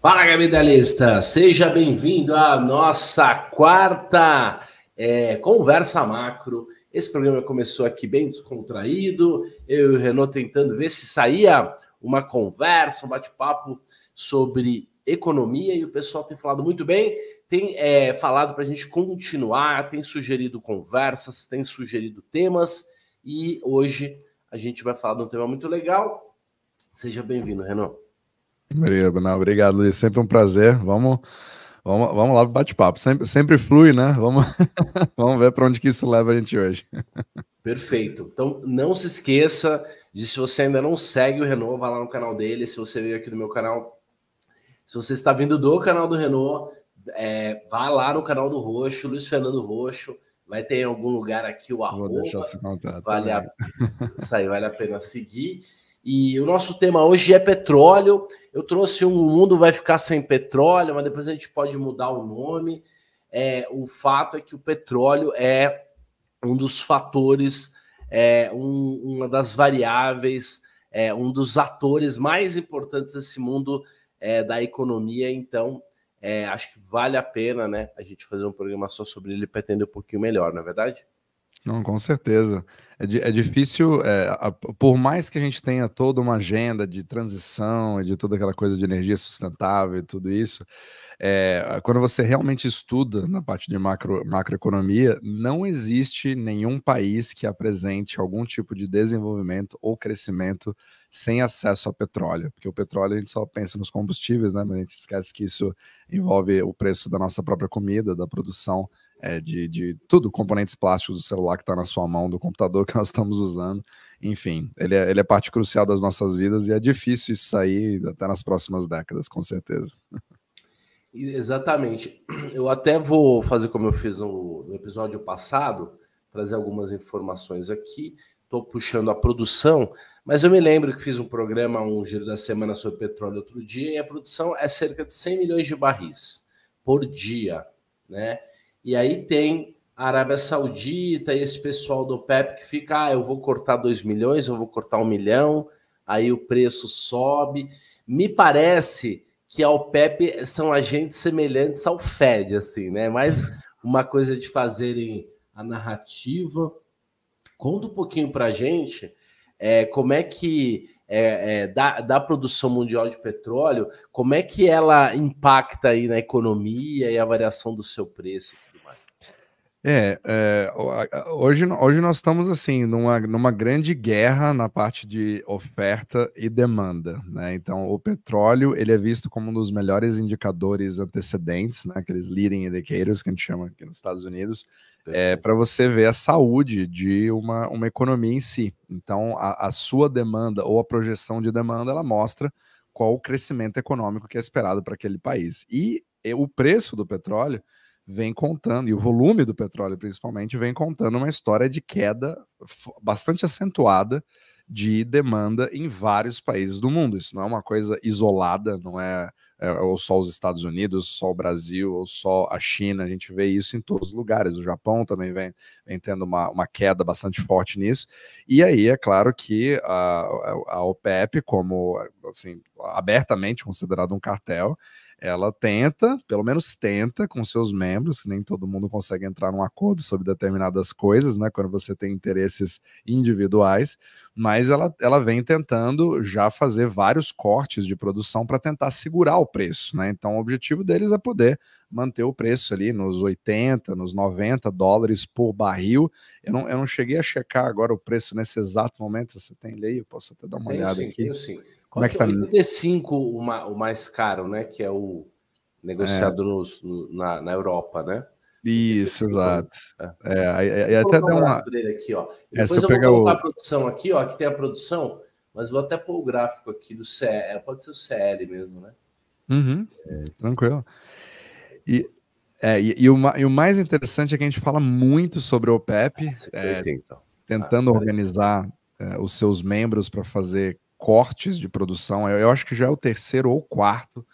Fala, capitalista! Seja bem-vindo à nossa quarta Conversa Macro. Esse programa começou aqui bem descontraído, eu e o Renault tentando ver se saía uma conversa, um bate-papo sobre economia, e o pessoal tem falado muito bem, tem falado para a gente continuar, tem sugerido conversas, tem sugerido temas, e hoje a gente vai falar de um tema muito legal. Seja bem-vindo, Renault. Obrigado, Luiz. Sempre um prazer. Vamos lá pro bate-papo. Sempre flui, né? Vamos ver para onde que isso leva a gente hoje. Perfeito. Então, não se esqueça de, se você ainda não segue o Renault, vá lá no canal dele. Se você veio aqui no meu canal, se você está vindo do canal do Renault, vá lá no canal do Roxo, Luiz Fernando Roxo. Vai ter em algum lugar aqui o arroba. Vou deixar esse contato. Vale a pena seguir. E o nosso tema hoje é petróleo. Eu trouxe O Mundo Vai Ficar Sem Petróleo, mas depois a gente pode mudar o nome. O fato é que o petróleo é um dos fatores, uma das variáveis, um dos atores mais importantes desse mundo da economia. Então, acho que vale a pena, né, a gente fazer um programa só sobre ele para entender um pouquinho melhor, não é verdade? Não, com certeza. É difícil, por mais que a gente tenha toda uma agenda de transição e de toda aquela coisa de energia sustentável e tudo isso, quando você realmente estuda na parte de macroeconomia, não existe nenhum país que apresente algum tipo de desenvolvimento ou crescimento sem acesso a petróleo, porque o petróleo a gente só pensa nos combustíveis, né? Mas a gente esquece que isso envolve o preço da nossa própria comida, da produção de tudo, componentes plásticos do celular que está na sua mão, do computador que nós estamos usando. Enfim, ele é parte crucial das nossas vidas e é difícil isso sair até nas próximas décadas, com certeza. Exatamente. Eu até vou fazer como eu fiz no episódio passado, trazer algumas informações aqui. Estou puxando a produção, mas eu me lembro que fiz um programa, um Giro da Semana sobre petróleo outro dia, e a produção é cerca de 100 milhões de barris por dia, né? E aí tem a Arábia Saudita e esse pessoal do OPEP que fica, eu vou cortar 2 milhões, eu vou cortar 1 milhão, aí o preço sobe. Me parece que a OPEP são agentes semelhantes ao Fed, assim, né? Mais uma coisa de fazerem a narrativa. Conta um pouquinho para a gente como é que da produção mundial de petróleo, como é que ela impacta aí na economia e a variação do seu preço e tudo mais. Hoje nós estamos assim numa grande guerra na parte de oferta e demanda, né? Então o petróleo ele é visto como um dos melhores indicadores antecedentes, né? Aqueles leading indicators que a gente chama aqui nos Estados Unidos, para você ver a saúde de uma economia em si. Então a sua demanda ou a projeção de demanda ela mostra qual o crescimento econômico que é esperado para aquele país. E o preço do petróleo vem contando, e o volume do petróleo principalmente, vem contando uma história de queda bastante acentuada de demanda em vários países do mundo. Isso não é uma coisa isolada, não é ou só os Estados Unidos, só o Brasil, ou só a China, a gente vê isso em todos os lugares. O Japão também vem tendo uma queda bastante forte nisso. E aí é claro que a OPEP, como assim, abertamente considerado um cartel, ela tenta, pelo menos tenta, com seus membros, que nem todo mundo consegue entrar num acordo sobre determinadas coisas, né, quando você tem interesses individuais, mas ela vem tentando já fazer vários cortes de produção para tentar segurar o preço, né? Então o objetivo deles é poder manter o preço ali nos 80, nos 90 dólares por barril. Eu não cheguei a checar agora o preço nesse exato momento, você tem lei? Eu posso até dar uma olhada aqui. Tenho sim. Como é que tá? 85 o mais caro, né? Que é o negociado na Europa, né? Isso, 85, exato. Aí até dá uma... aqui, ó. Depois eu vou colocar a produção aqui, ó. Aqui tem a produção, mas vou até pôr o gráfico aqui do CL. Pode ser o CL mesmo, né? Uhum, tranquilo. E o mais interessante é que a gente fala muito sobre o OPEP, tentando organizar os seus membros para fazer cortes de produção. Eu acho que já é o terceiro ou quarto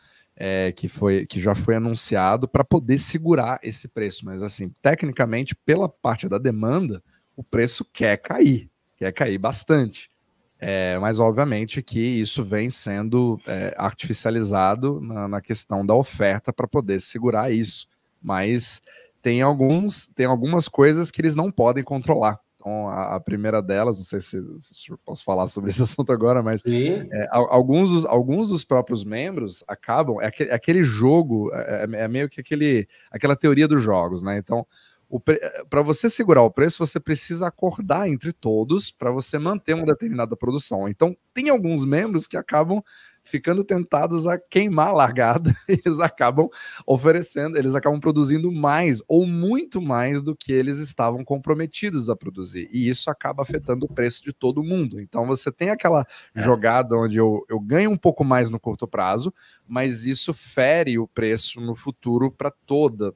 que já foi anunciado para poder segurar esse preço. Mas, assim, tecnicamente, pela parte da demanda, o preço quer cair bastante. Mas obviamente que isso vem sendo artificializado na questão da oferta para poder segurar isso. Mas tem algumas coisas que eles não podem controlar. Então, a primeira delas, não sei se eu posso falar sobre esse assunto agora, mas alguns dos próprios membros acabam. Aquele jogo, meio que aquela teoria dos jogos, né? Então, para você segurar o preço, você precisa acordar entre todos para você manter uma determinada produção. Então, tem alguns membros que acabam ficando tentados a queimar a largada, eles acabam oferecendo, eles acabam produzindo mais ou muito mais do que eles estavam comprometidos a produzir, e isso acaba afetando o preço de todo mundo. Então você tem aquela jogada onde eu ganho um pouco mais no curto prazo, mas isso fere o preço no futuro para todo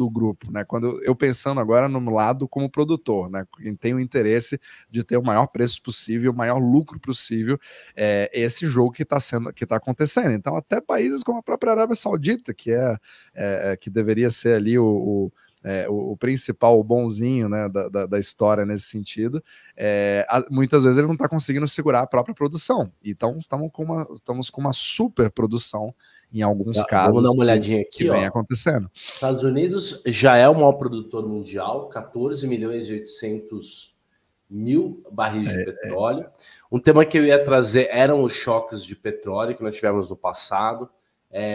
o grupo, né? Quando eu pensando agora no lado como produtor, né? Quem tem o interesse de ter o maior preço possível, o maior lucro possível, esse jogo que está acontecendo. Então, até países como a própria Arábia Saudita, que que deveria ser ali o principal, o bonzinho, né, da história nesse sentido, muitas vezes ele não está conseguindo segurar a própria produção. Então, estamos com uma super produção em alguns casos. Vamos dar uma olhadinha aqui, que vem acontecendo. Estados Unidos já é o maior produtor mundial, 14 milhões e 800 mil barris de petróleo. Um tema que eu ia trazer eram os choques de petróleo que nós tivemos no passado,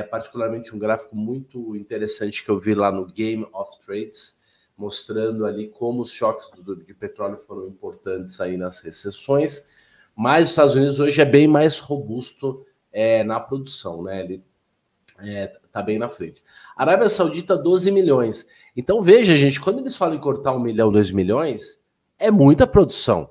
particularmente um gráfico muito interessante que eu vi lá no Game of Trades, mostrando ali como os choques de petróleo foram importantes aí nas recessões, mas os Estados Unidos hoje é bem mais robusto na produção, né? Ele está bem na frente. Arábia Saudita, 12 milhões. Então veja, gente, quando eles falam em cortar 1 milhão, 2 milhões, é muita produção.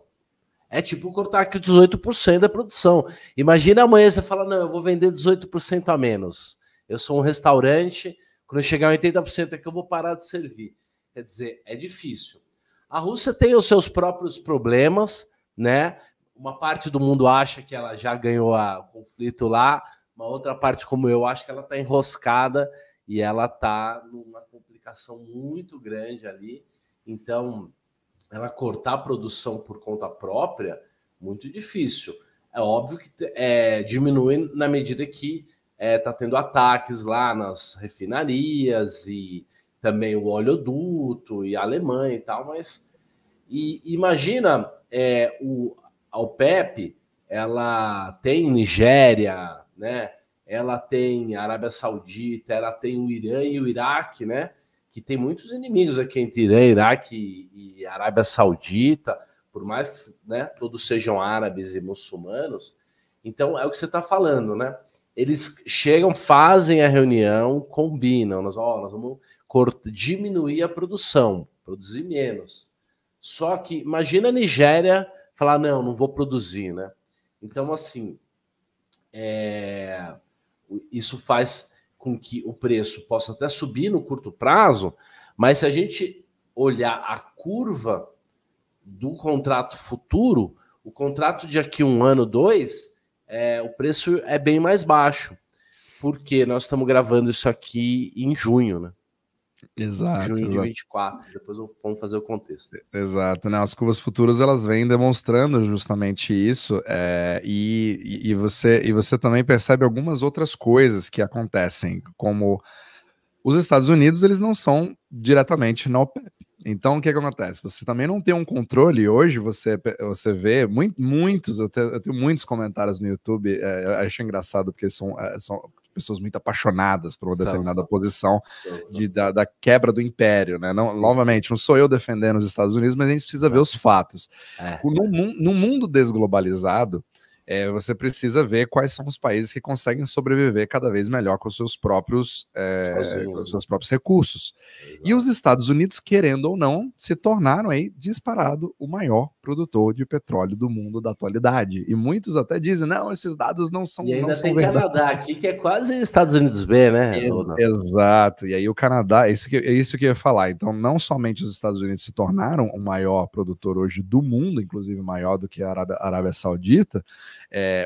É tipo cortar aqui 18% da produção. Imagina amanhã você fala, não, eu vou vender 18% a menos. Eu sou um restaurante, quando eu chegar a 80% é que eu vou parar de servir. Quer dizer, é difícil. A Rússia tem os seus próprios problemas, né? Uma parte do mundo acha que ela já ganhou o conflito lá, uma outra parte, como eu, acho que ela está enroscada e ela está numa complicação muito grande ali. Então, ela cortar a produção por conta própria, muito difícil. É óbvio que diminui na medida que está tendo ataques lá nas refinarias e também o oleoduto e a Alemanha e tal, mas imagina a OPEP, ela tem Nigéria, né? Ela tem a Arábia Saudita, ela tem o Irã e o Iraque, né? Que tem muitos inimigos aqui entre Irã, Iraque e Arábia Saudita, por mais que, né, todos sejam árabes e muçulmanos. Então, é o que você está falando, né? Eles chegam, fazem a reunião, combinam, nós vamos diminuir a produção, produzir menos. Só que, imagina a Nigéria falar, não vou produzir, né? Então, assim, isso faz com que o preço possa até subir no curto prazo, mas se a gente olhar a curva do contrato futuro, o contrato de aqui 1 ano, 2, o preço é bem mais baixo, porque nós estamos gravando isso aqui em junho, né? Exato. Junho de 24, depois vamos fazer o contexto. Exato, né? As curvas futuras elas vêm demonstrando justamente isso, e você também percebe algumas outras coisas que acontecem, como os Estados Unidos, eles não são diretamente na OPEP. Então, o que acontece? Você também não tem um controle. Hoje você vê muitos, eu tenho muitos comentários no YouTube, eu acho engraçado porque são pessoas muito apaixonadas por uma determinada posição da quebra do império, né? Novamente, não sou eu defendendo os Estados Unidos, mas a gente precisa ver os fatos. No mundo desglobalizado, você precisa ver quais são os países que conseguem sobreviver cada vez melhor com os seus próprios recursos. E os Estados Unidos, querendo ou não, se tornaram aí disparado o maior produtor de petróleo do mundo da atualidade. E muitos até dizem, não, esses dados não são verdade. E ainda tem Canadá aqui, que é quase Estados Unidos B, né? Exato. E aí o Canadá, é isso que eu ia falar. Então, não somente os Estados Unidos se tornaram o maior produtor hoje do mundo, inclusive maior do que a Arábia Saudita,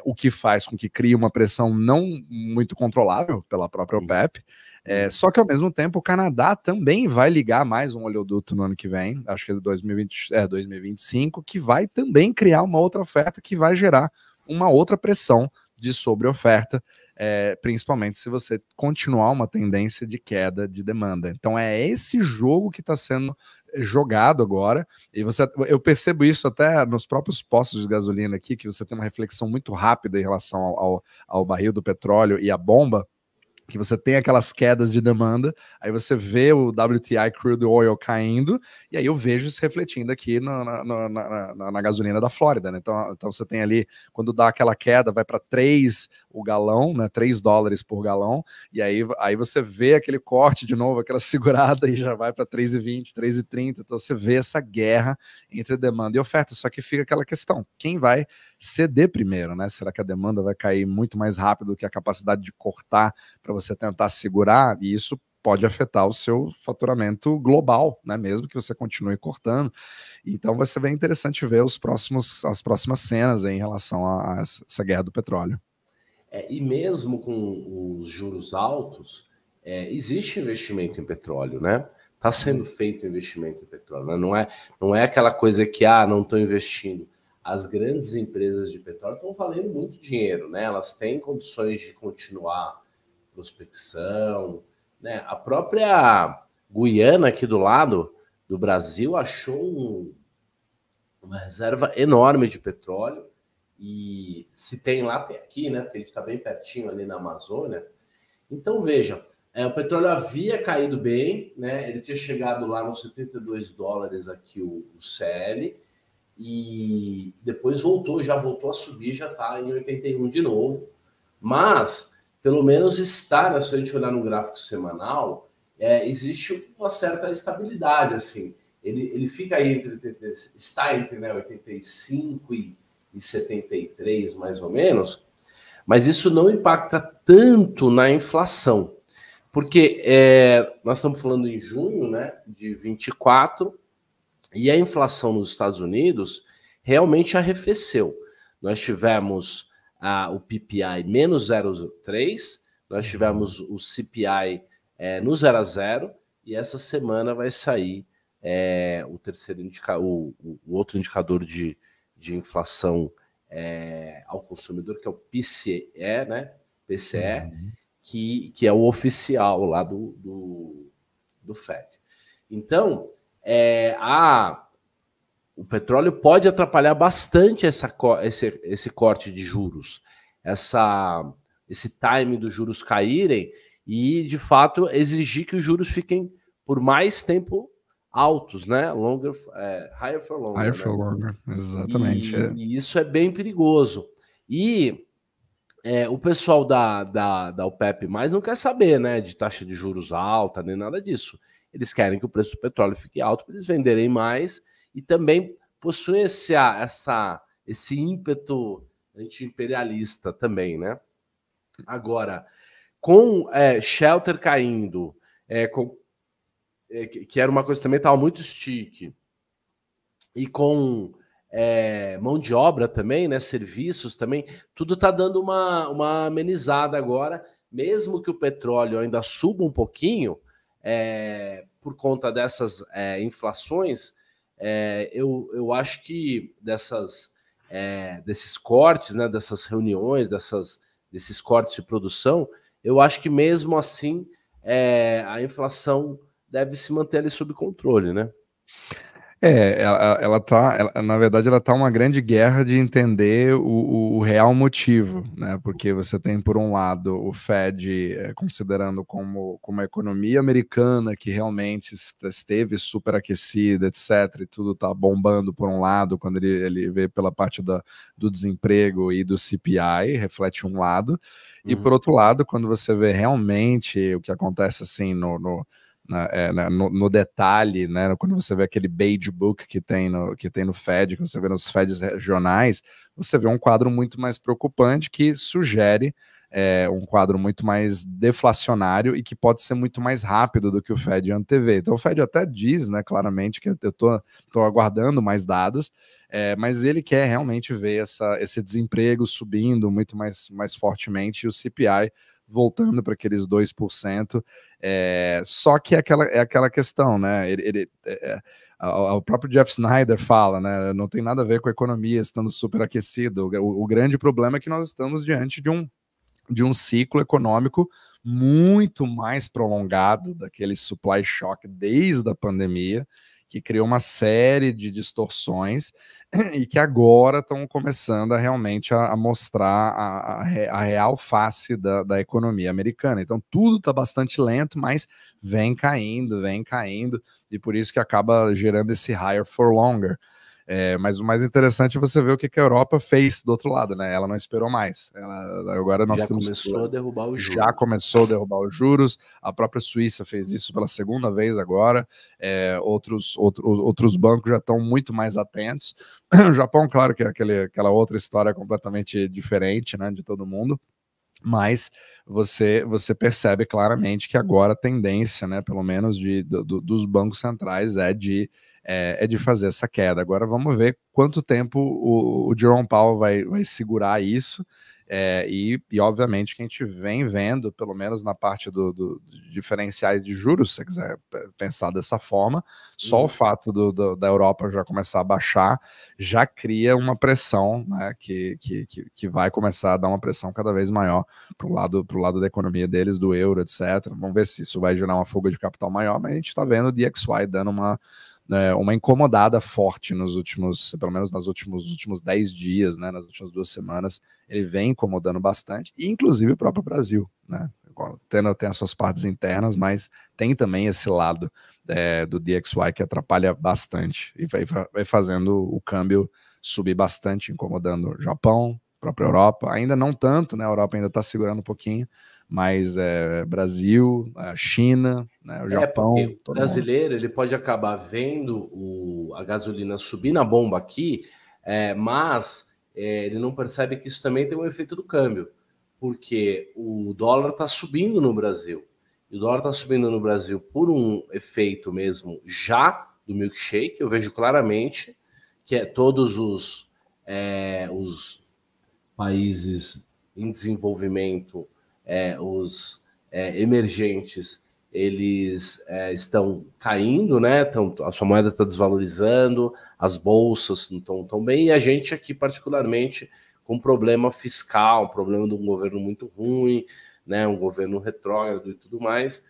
o que faz com que crie uma pressão não muito controlável pela própria OPEP, Só que ao mesmo tempo o Canadá também vai ligar mais um oleoduto no ano que vem, acho que é 2025, que vai também criar uma outra oferta que vai gerar uma outra pressão de sobre-oferta, principalmente se você continuar uma tendência de queda de demanda. Então é esse jogo que está sendo jogado agora, e eu percebo isso até nos próprios postos de gasolina aqui, que você tem uma reflexão muito rápida em relação ao barril do petróleo e à bomba, que você tem aquelas quedas de demanda, aí você vê o WTI Crude Oil caindo, e aí eu vejo isso refletindo aqui na gasolina da Flórida, né? Então você tem ali, quando dá aquela queda, vai para 3 o galão, né? $3 por galão, e aí você vê aquele corte de novo, aquela segurada, e já vai para 3,20, 3,30, então você vê essa guerra entre demanda e oferta, só que fica aquela questão, quem vai ceder primeiro, né? Será que a demanda vai cair muito mais rápido do que a capacidade de cortar para você tentar segurar, e isso pode afetar o seu faturamento global, né? Mesmo que você continue cortando. Então vai ser bem interessante ver as próximas cenas aí em relação a essa guerra do petróleo. E mesmo com os juros altos, existe investimento em petróleo, né? Está sendo feito investimento em petróleo, né? Não é aquela coisa que, não estou investindo. As grandes empresas de petróleo estão valendo muito dinheiro, né? Elas têm condições de continuar prospecção, né? A própria Guiana aqui do lado do Brasil achou uma reserva enorme de petróleo, e se tem lá, tem aqui, né? Porque a gente está bem pertinho ali na Amazônia. Então, veja, o petróleo havia caído bem, né? Ele tinha chegado lá nos $72 aqui o CL, e depois já voltou a subir, já está em 81 de novo. Mas, pelo menos se a gente olhar no gráfico semanal, existe uma certa estabilidade, assim. Ele fica aí está entre, né, 85 e 73, mais ou menos, mas isso não impacta tanto na inflação, porque nós estamos falando em junho, né, de 24, e a inflação nos Estados Unidos realmente arrefeceu. Nós tivemos o PPI menos 0,3, nós tivemos o CPI no 0 a 0, e essa semana vai sair o terceiro o outro indicador de inflação ao consumidor, que é o PCE, né? PCE, que é o oficial lá do FED. Então, o petróleo pode atrapalhar bastante esse corte de juros, esse time dos juros caírem e, de fato, exigir que os juros fiquem por mais tempo altos, né? Higher for longer. Higher for longer, exatamente. E isso é bem perigoso. E o pessoal da OPEP+ não quer saber, né, de taxa de juros alta, nem nada disso. Eles querem que o preço do petróleo fique alto para eles venderem mais, e também possuem esse ímpeto anti-imperialista também, né? Agora, com shelter caindo, que era uma coisa que também estava muito sticky, e com mão de obra também, né, serviços também, tudo está dando uma amenizada agora, mesmo que o petróleo ainda suba um pouquinho, por conta dessas inflações. Eu acho que desses cortes, né, dessas reuniões, desses cortes de produção, eu acho que mesmo assim a inflação deve se manter ali sob controle, né? Na verdade, ela tá uma grande guerra de entender o real motivo, né? Porque você tem, por um lado, o Fed considerando como a economia americana, que realmente esteve superaquecida, etc., e tudo tá bombando por um lado, quando ele vê pela parte do desemprego e do CPI, reflete um lado, e por outro lado, quando você vê realmente o que acontece assim no detalhe, né, quando você vê aquele beige book que tem no Fed, que você vê nos Feds regionais, você vê um quadro muito mais preocupante que sugere um quadro muito mais deflacionário e que pode ser muito mais rápido do que o Fed antevê. Então o Fed até diz, né, claramente, que eu tô aguardando mais dados, mas ele quer realmente ver esse desemprego subindo muito mais fortemente e o CPI voltando para aqueles 2%. Só que é aquela questão, né? O próprio Jeff Snyder fala, né? Não tem nada a ver com a economia estando superaquecido. O grande problema é que nós estamos diante de um ciclo econômico muito mais prolongado daquele supply shock desde a pandemia, que criou uma série de distorções e que agora estão começando a realmente a mostrar a real face da economia americana. Então tudo está bastante lento, mas vem caindo, e por isso que acaba gerando esse higher for longer. Mas o mais interessante é você ver o que a Europa fez do outro lado, né? Ela não esperou mais. Agora nós começou a derrubar os juros. Já começou a derrubar os juros. A própria Suíça fez isso pela segunda vez agora. Outros bancos já estão muito mais atentos. O Japão, claro que é aquela outra história completamente diferente, né, de todo mundo. Mas você percebe claramente que agora a tendência, né, pelo menos dos bancos centrais, é de fazer essa queda. Agora vamos ver quanto tempo o Jerome Powell vai segurar isso, e obviamente que a gente vem vendo, pelo menos na parte dos diferenciais de juros, se você quiser pensar dessa forma, só o fato da Europa já começar a baixar já cria uma pressão, né, que vai começar a dar uma pressão cada vez maior pro lado da economia deles, do euro, etc. Vamos ver se isso vai gerar uma fuga de capital maior, mas a gente está vendo o DXY dando uma incomodada forte pelo menos nos últimos 10 dias, né, nas últimas 2 semanas, ele vem incomodando bastante, e inclusive o próprio Brasil, né, tem as suas partes internas, mas tem também esse lado do DXY que atrapalha bastante, e vai fazendo o câmbio subir bastante, incomodando o Japão, a própria Europa, ainda não tanto, né, a Europa ainda está segurando um pouquinho, mas Brasil, a China, né, o Japão... O brasileiro ele pode acabar vendo a gasolina subir na bomba aqui, mas ele não percebe que isso também tem um efeito do câmbio, porque o dólar está subindo no Brasil. E o dólar está subindo no Brasil por um efeito mesmo já do milkshake. Eu vejo claramente que todos os países em desenvolvimento, os emergentes, eles estão caindo, né? A sua moeda está desvalorizando, as bolsas não estão tão bem, e a gente aqui, particularmente, com problema fiscal, um problema de um governo muito ruim, né? Um governo retrógrado e tudo mais.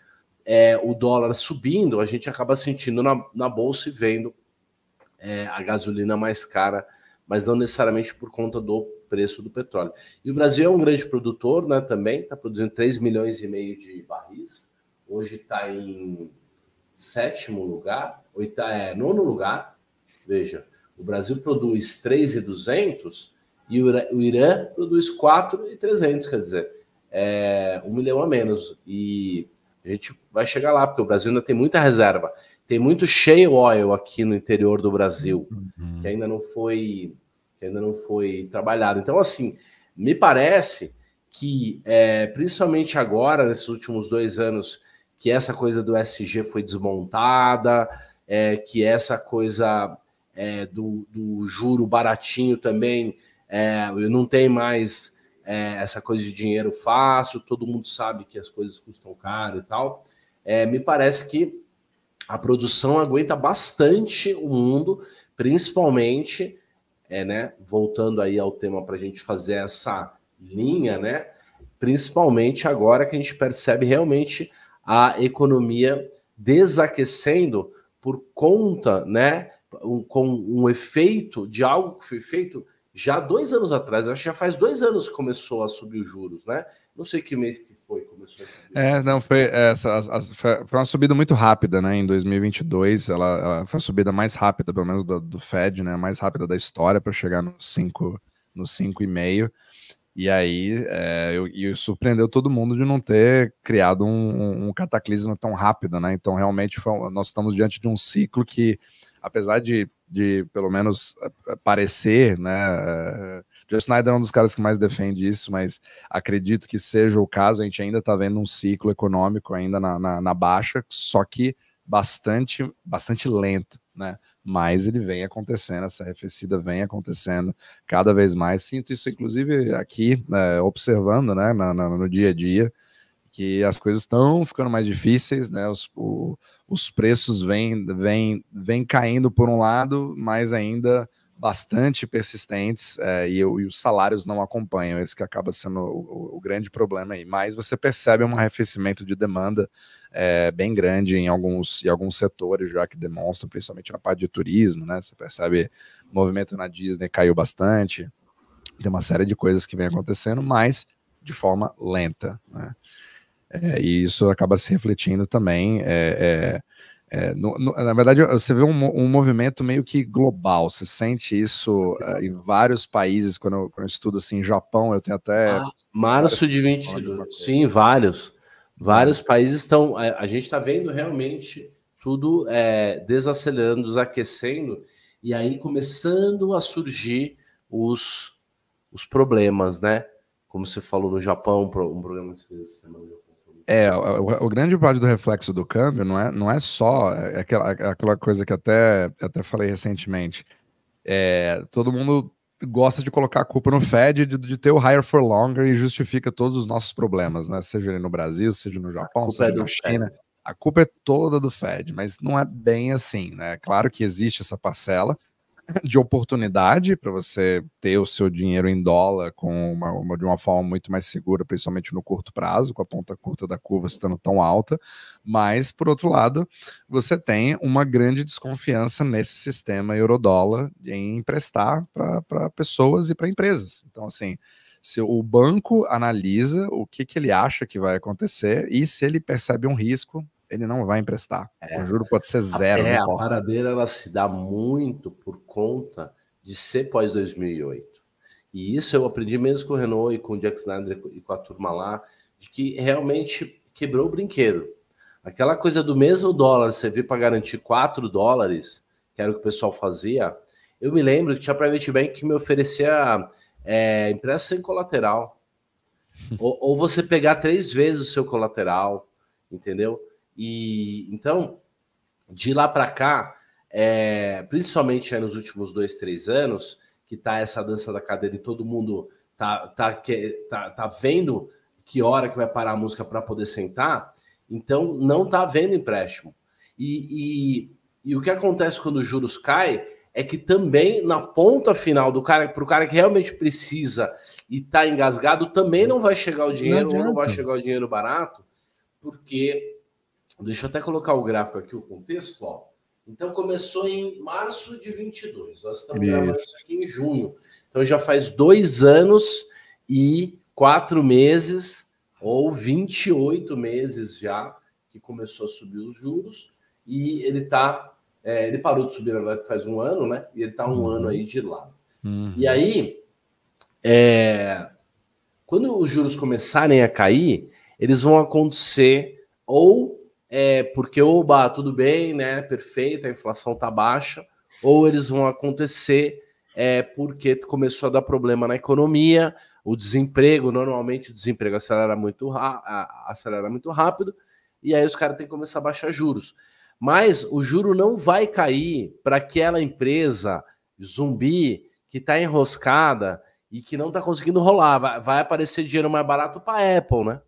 O dólar subindo, a gente acaba sentindo na bolsa e vendo a gasolina mais cara, mas não necessariamente por conta do preço do petróleo. E o Brasil é um grande produtor, né, também, está produzindo 3,5 milhões de barris, hoje está em 7º lugar, nono lugar, veja, o Brasil produz 3.200 e o Irã produz 4.300, quer dizer, 1 milhão a menos, e a gente vai chegar lá, porque o Brasil ainda tem muita reserva, tem muito shale oil aqui no interior do Brasil, que ainda não foi trabalhado. Então, assim, me parece que, principalmente agora, nesses últimos 2 anos, que essa coisa do SG foi desmontada, que essa coisa do juro baratinho também, não tem mais essa coisa de dinheiro fácil, todo mundo sabe que as coisas custam caro e tal. Me parece que a produção aguenta bastante o mundo, principalmente... né, voltando aí ao tema para a gente fazer essa linha, né, principalmente agora que a gente percebe realmente a economia desaquecendo por conta, né, com um efeito de algo que foi feito já 2 anos atrás. Acho que já faz 2 anos que começou a subir os juros, né? Não sei que mês que foi que começou a subir. Não, foi uma subida muito rápida, né? Em 2022, ela foi a subida mais rápida, pelo menos do Fed, né? Mais rápida da história, para chegar no 5,5. E aí, surpreendeu todo mundo de não ter criado um cataclisma tão rápido, né? Então, realmente, nós estamos diante de um ciclo que, apesar de pelo menos parecer, né? Jeff Snyder é um dos caras que mais defende isso, mas acredito que seja o caso. A gente ainda está vendo um ciclo econômico ainda na baixa, só que bastante lento, né? Mas ele vem acontecendo, essa arrefecida vem acontecendo cada vez mais. Sinto isso, inclusive, aqui, observando, né, no dia a dia. que as coisas estão ficando mais difíceis, né? Os preços vêm caindo por um lado, mas ainda bastante persistentes, e os salários não acompanham. Esse que acaba sendo o grande problema aí. Mas você percebe um arrefecimento de demanda bem grande em alguns setores já que demonstram, principalmente na parte de turismo, né? Você percebe o movimento na Disney caiu bastante. Tem uma série de coisas que vem acontecendo, mas de forma lenta, né? E isso acaba se refletindo também. Na verdade, você vê um movimento meio que global. Você sente isso em vários países. Quando eu estudo assim, Japão, eu tenho até. Março de 22. Sim, vários. Vários países estão. A gente está vendo realmente tudo desacelerando, desaquecendo, e aí começando a surgir os problemas, né? Como você falou no Japão, um programa que você fez essa semana. O grande parte do reflexo do câmbio não é só aquela coisa que até falei recentemente. Todo mundo gosta de colocar a culpa no Fed de ter o higher for longer e justifica todos os nossos problemas, né? Seja no Brasil, seja no Japão, seja na China. Fed. A culpa é toda do Fed, mas não é bem assim, né? Claro que existe essa parcela de oportunidade para você ter o seu dinheiro em dólar de uma forma muito mais segura, principalmente no curto prazo, com a ponta curta da curva estando tão alta, mas, por outro lado, você tem uma grande desconfiança nesse sistema euro-dólar em emprestar para pessoas e para empresas. Então, assim, se o banco analisa o que ele acha que vai acontecer e se ele percebe um risco, ele não vai emprestar. O juro pode ser zero. A paradeira ela se dá muito por conta de ser pós 2008. E isso eu aprendi mesmo com o Renault e com o Jack Snyder e com a turma lá, de que realmente quebrou o brinquedo. Aquela coisa do mesmo dólar servir para garantir 4 dólares, que era o que o pessoal fazia. Eu me lembro que tinha Private Bank que me oferecia empréstimo sem colateral. ou você pegar 3 vezes o seu colateral, entendeu? E então, de lá para cá, principalmente nos últimos 2, 3 anos, que tá essa dança da cadeira e todo mundo tá vendo que hora que vai parar a música para poder sentar, então não tá vendo empréstimo. E o que acontece quando os juros caem é que também na ponta final do cara, para o cara que realmente precisa e tá engasgado, também não vai chegar o dinheiro, ou não vai chegar o dinheiro barato, porque deixa eu até colocar o gráfico aqui, o contexto, ó. Então começou em março de 22. Nós estamos gravando isso aqui em junho. Então já faz 2 anos e 4 meses, ou 28 meses já, que começou a subir os juros. E ele tá. Ele parou de subir agora faz 1 ano, né? E ele tá 1 ano aí de lado. E aí, quando os juros começarem a cair, eles vão acontecer ou porque, tudo bem, né? Perfeito, a inflação tá baixa, ou eles vão acontecer porque começou a dar problema na economia, o desemprego, normalmente o desemprego acelera muito rápido, e aí os caras têm que começar a baixar juros. Mas o juro não vai cair para aquela empresa zumbi que está enroscada e que não está conseguindo rolar. Vai aparecer dinheiro mais barato para a Apple, né?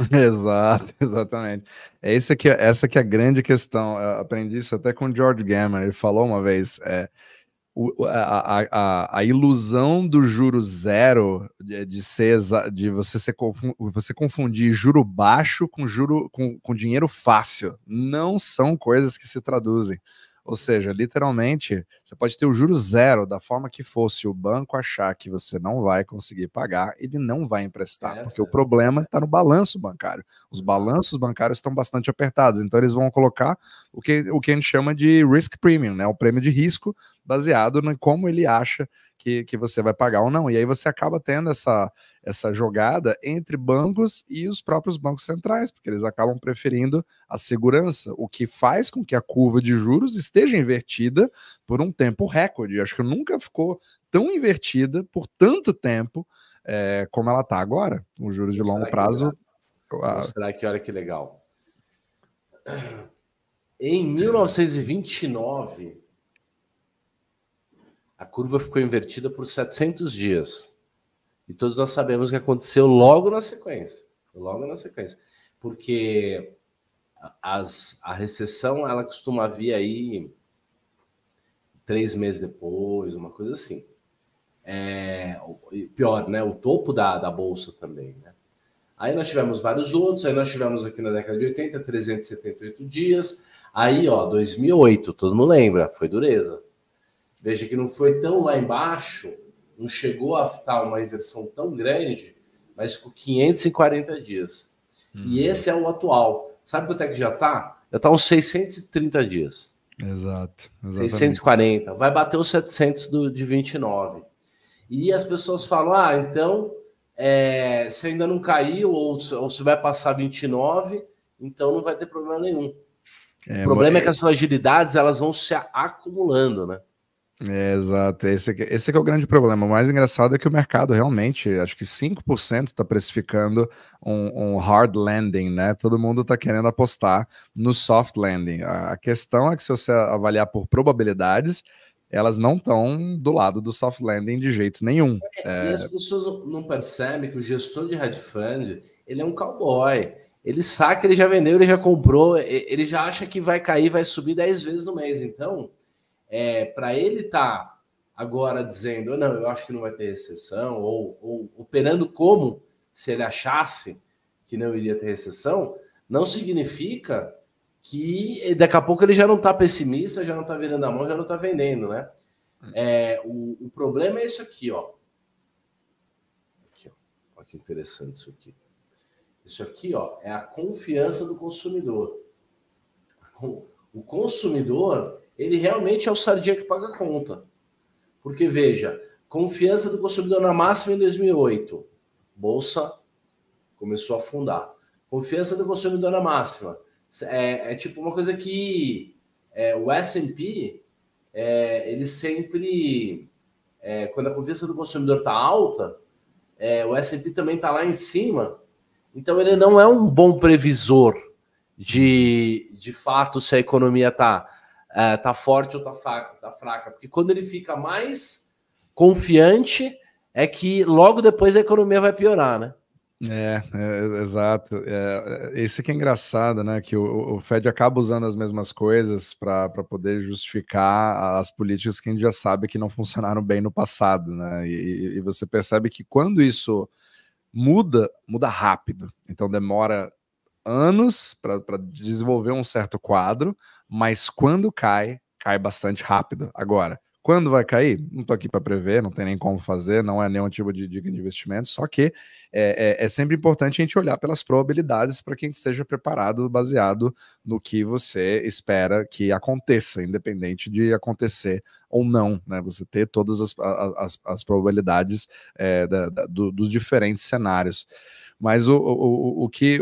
Exato, exatamente. Essa que é a grande questão. Eu aprendi isso até com o George Gammon. Ele falou uma vez: a ilusão do juro zero, de você confundir juro baixo com dinheiro fácil, não são coisas que se traduzem. Ou seja, literalmente, você pode ter o juro zero da forma que fosse, o banco achar que você não vai conseguir pagar, ele não vai emprestar, porque o problema está no balanço bancário. Os balanços bancários estão bastante apertados, então eles vão colocar o que a gente chama de risk premium, né? O prêmio de risco baseado em como ele acha que você vai pagar ou não. E aí você acaba tendo essa jogada entre bancos e os próprios bancos centrais, porque eles acabam preferindo a segurança, o que faz com que a curva de juros esteja invertida por um tempo recorde. Acho que nunca ficou tão invertida por tanto tempo como ela está agora. Os juros de longo prazo. Vou mostrar aqui, olha que legal. Em 1929, a curva ficou invertida por 700 dias. E todos nós sabemos o que aconteceu logo na sequência. porque a recessão ela costuma vir aí 3 meses depois, uma coisa assim. Pior, né? O topo da bolsa também, né? Aí nós tivemos vários outros, aí nós tivemos aqui na década de 80, 378 dias, aí, ó, 2008, todo mundo lembra, foi dureza. Veja que não foi tão lá embaixo, não chegou a estar uma inversão tão grande, mas ficou 540 dias. E esse é o atual. Sabe quanto é que já está? Já está uns 630 dias. Exato. 640. Vai bater os 700 de 29. E as pessoas falam, então, se ainda não caiu, ou se vai passar 29, então não vai ter problema nenhum. O problema é que as fragilidades elas vão se acumulando, né? Exato, esse aqui é o grande problema. O mais engraçado é que o mercado realmente, acho que 5% está precificando um hard landing, né? Todo mundo está querendo apostar no soft landing. A questão é que se você avaliar por probabilidades, elas não estão do lado do soft landing de jeito nenhum. E as pessoas não percebem que o gestor de hedge fund, ele é um cowboy. Ele sabe que ele já vendeu, ele já comprou, ele já acha que vai cair, vai subir 10 vezes no mês. Então, para ele estar agora dizendo, não, eu acho que não vai ter recessão, ou operando como se ele achasse que não iria ter recessão, não significa que daqui a pouco ele já não está pessimista, já não está virando a mão, já não está vendendo, né? O problema é isso aqui, ó. Olha que interessante isso aqui. Isso aqui, ó, é a confiança do consumidor. O consumidor, ele realmente é o sardinha que paga a conta. Porque, veja, confiança do consumidor na máxima em 2008. Bolsa começou a afundar. Confiança do consumidor na máxima. É tipo uma coisa que o S&P, ele sempre... quando a confiança do consumidor está alta, o S&P também está lá em cima. Então, ele não é um bom previsor de fato se a economia tá forte ou tá fraca. Porque quando ele fica mais confiante, é que logo depois a economia vai piorar, né? Exato. Isso que é engraçado, né? Que o Fed acaba usando as mesmas coisas para poder justificar as políticas que a gente já sabe que não funcionaram bem no passado, né? E você percebe que quando isso muda rápido. Então demora anos para desenvolver um certo quadro, mas quando cai bastante rápido. Agora, quando vai cair? Não estou aqui para prever, não tem nem como fazer, não é nenhum tipo de dica de investimento, só que é sempre importante a gente olhar pelas probabilidades para que a gente esteja preparado baseado no que você espera que aconteça, independente de acontecer ou não, né? Você ter todas as probabilidades dos diferentes cenários. Mas o que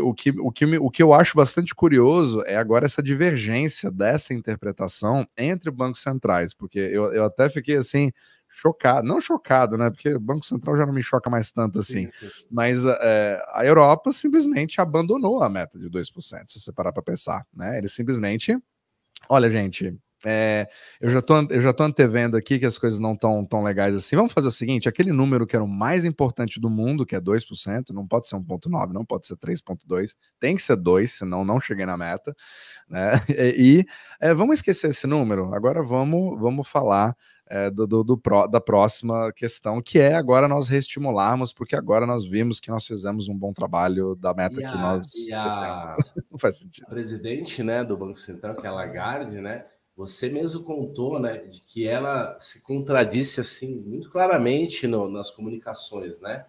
eu acho bastante curioso é agora essa divergência dessa interpretação entre bancos centrais, porque eu até fiquei assim, chocado, não chocado, né? Porque o Banco Central já não me choca mais tanto assim, mas a Europa simplesmente abandonou a meta de 2%, se você parar para pensar, né? Eles simplesmente, olha, gente. Eu já tô antevendo aqui que as coisas não estão tão legais assim. Vamos fazer o seguinte: aquele número que era o mais importante do mundo, que é 2%, não pode ser 1,9, não pode ser 3,2, tem que ser 2, senão não cheguei na meta, né? Vamos esquecer esse número. Agora vamos falar da próxima questão, que é agora nós reestimularmos, porque agora nós vimos que nós fizemos um bom trabalho da meta que nós esquecemos. Não faz sentido. A presidente, né, do Banco Central, que é a Lagarde, né? Você mesmo contou, né, de que ela se contradisse assim muito claramente nas comunicações, né?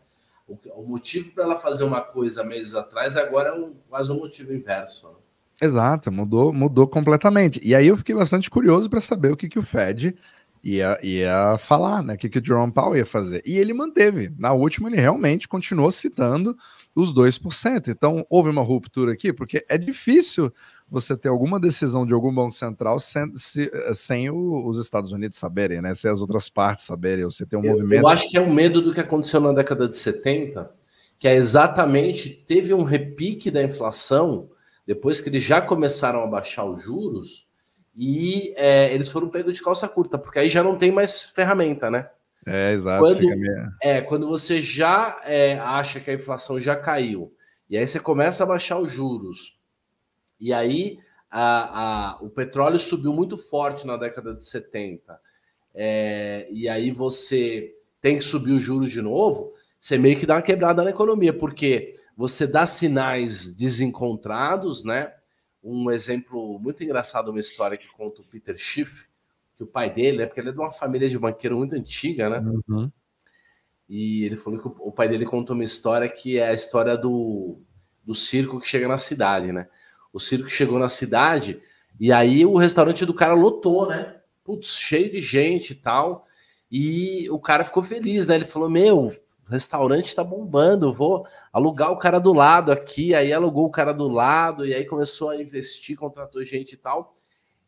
O motivo para ela fazer uma coisa meses atrás agora é quase um motivo inverso. Né? Exato, mudou completamente. E aí eu fiquei bastante curioso para saber o que o Fed ia falar, né? O que o Jerome Powell ia fazer. E ele manteve. Na última, ele realmente continuou citando os 2%. Então, houve uma ruptura aqui, porque é difícil você ter alguma decisão de algum banco central sem os Estados Unidos saberem, né? Sem as outras partes saberem, você ter um movimento... Eu acho que é o medo do que aconteceu na década de 70, que é exatamente, teve um repique da inflação, depois que eles já começaram a baixar os juros, e eles foram pegos de calça curta, porque aí já não tem mais ferramenta, né? Exato. Quando você já acha que a inflação já caiu, E aí você começa a baixar os juros. E aí o petróleo subiu muito forte na década de 70. E aí você tem que subir os juros de novo, você meio que dá uma quebrada na economia, porque você dá sinais desencontrados, né? Um exemplo muito engraçado, uma história que conta o Peter Schiff, que o pai dele, porque ele é de uma família de banqueiro muito antiga, né? Uhum. E ele falou que o pai dele contou uma história que é a história do circo que chega na cidade, né? O circo chegou na cidade e aí o restaurante do cara lotou, né? Putz, cheio de gente e tal. E o cara ficou feliz, né? Ele falou: Meu, o restaurante tá bombando, vou alugar o cara do lado aqui. Aí alugou o cara do lado e aí começou a investir, contratou gente e tal.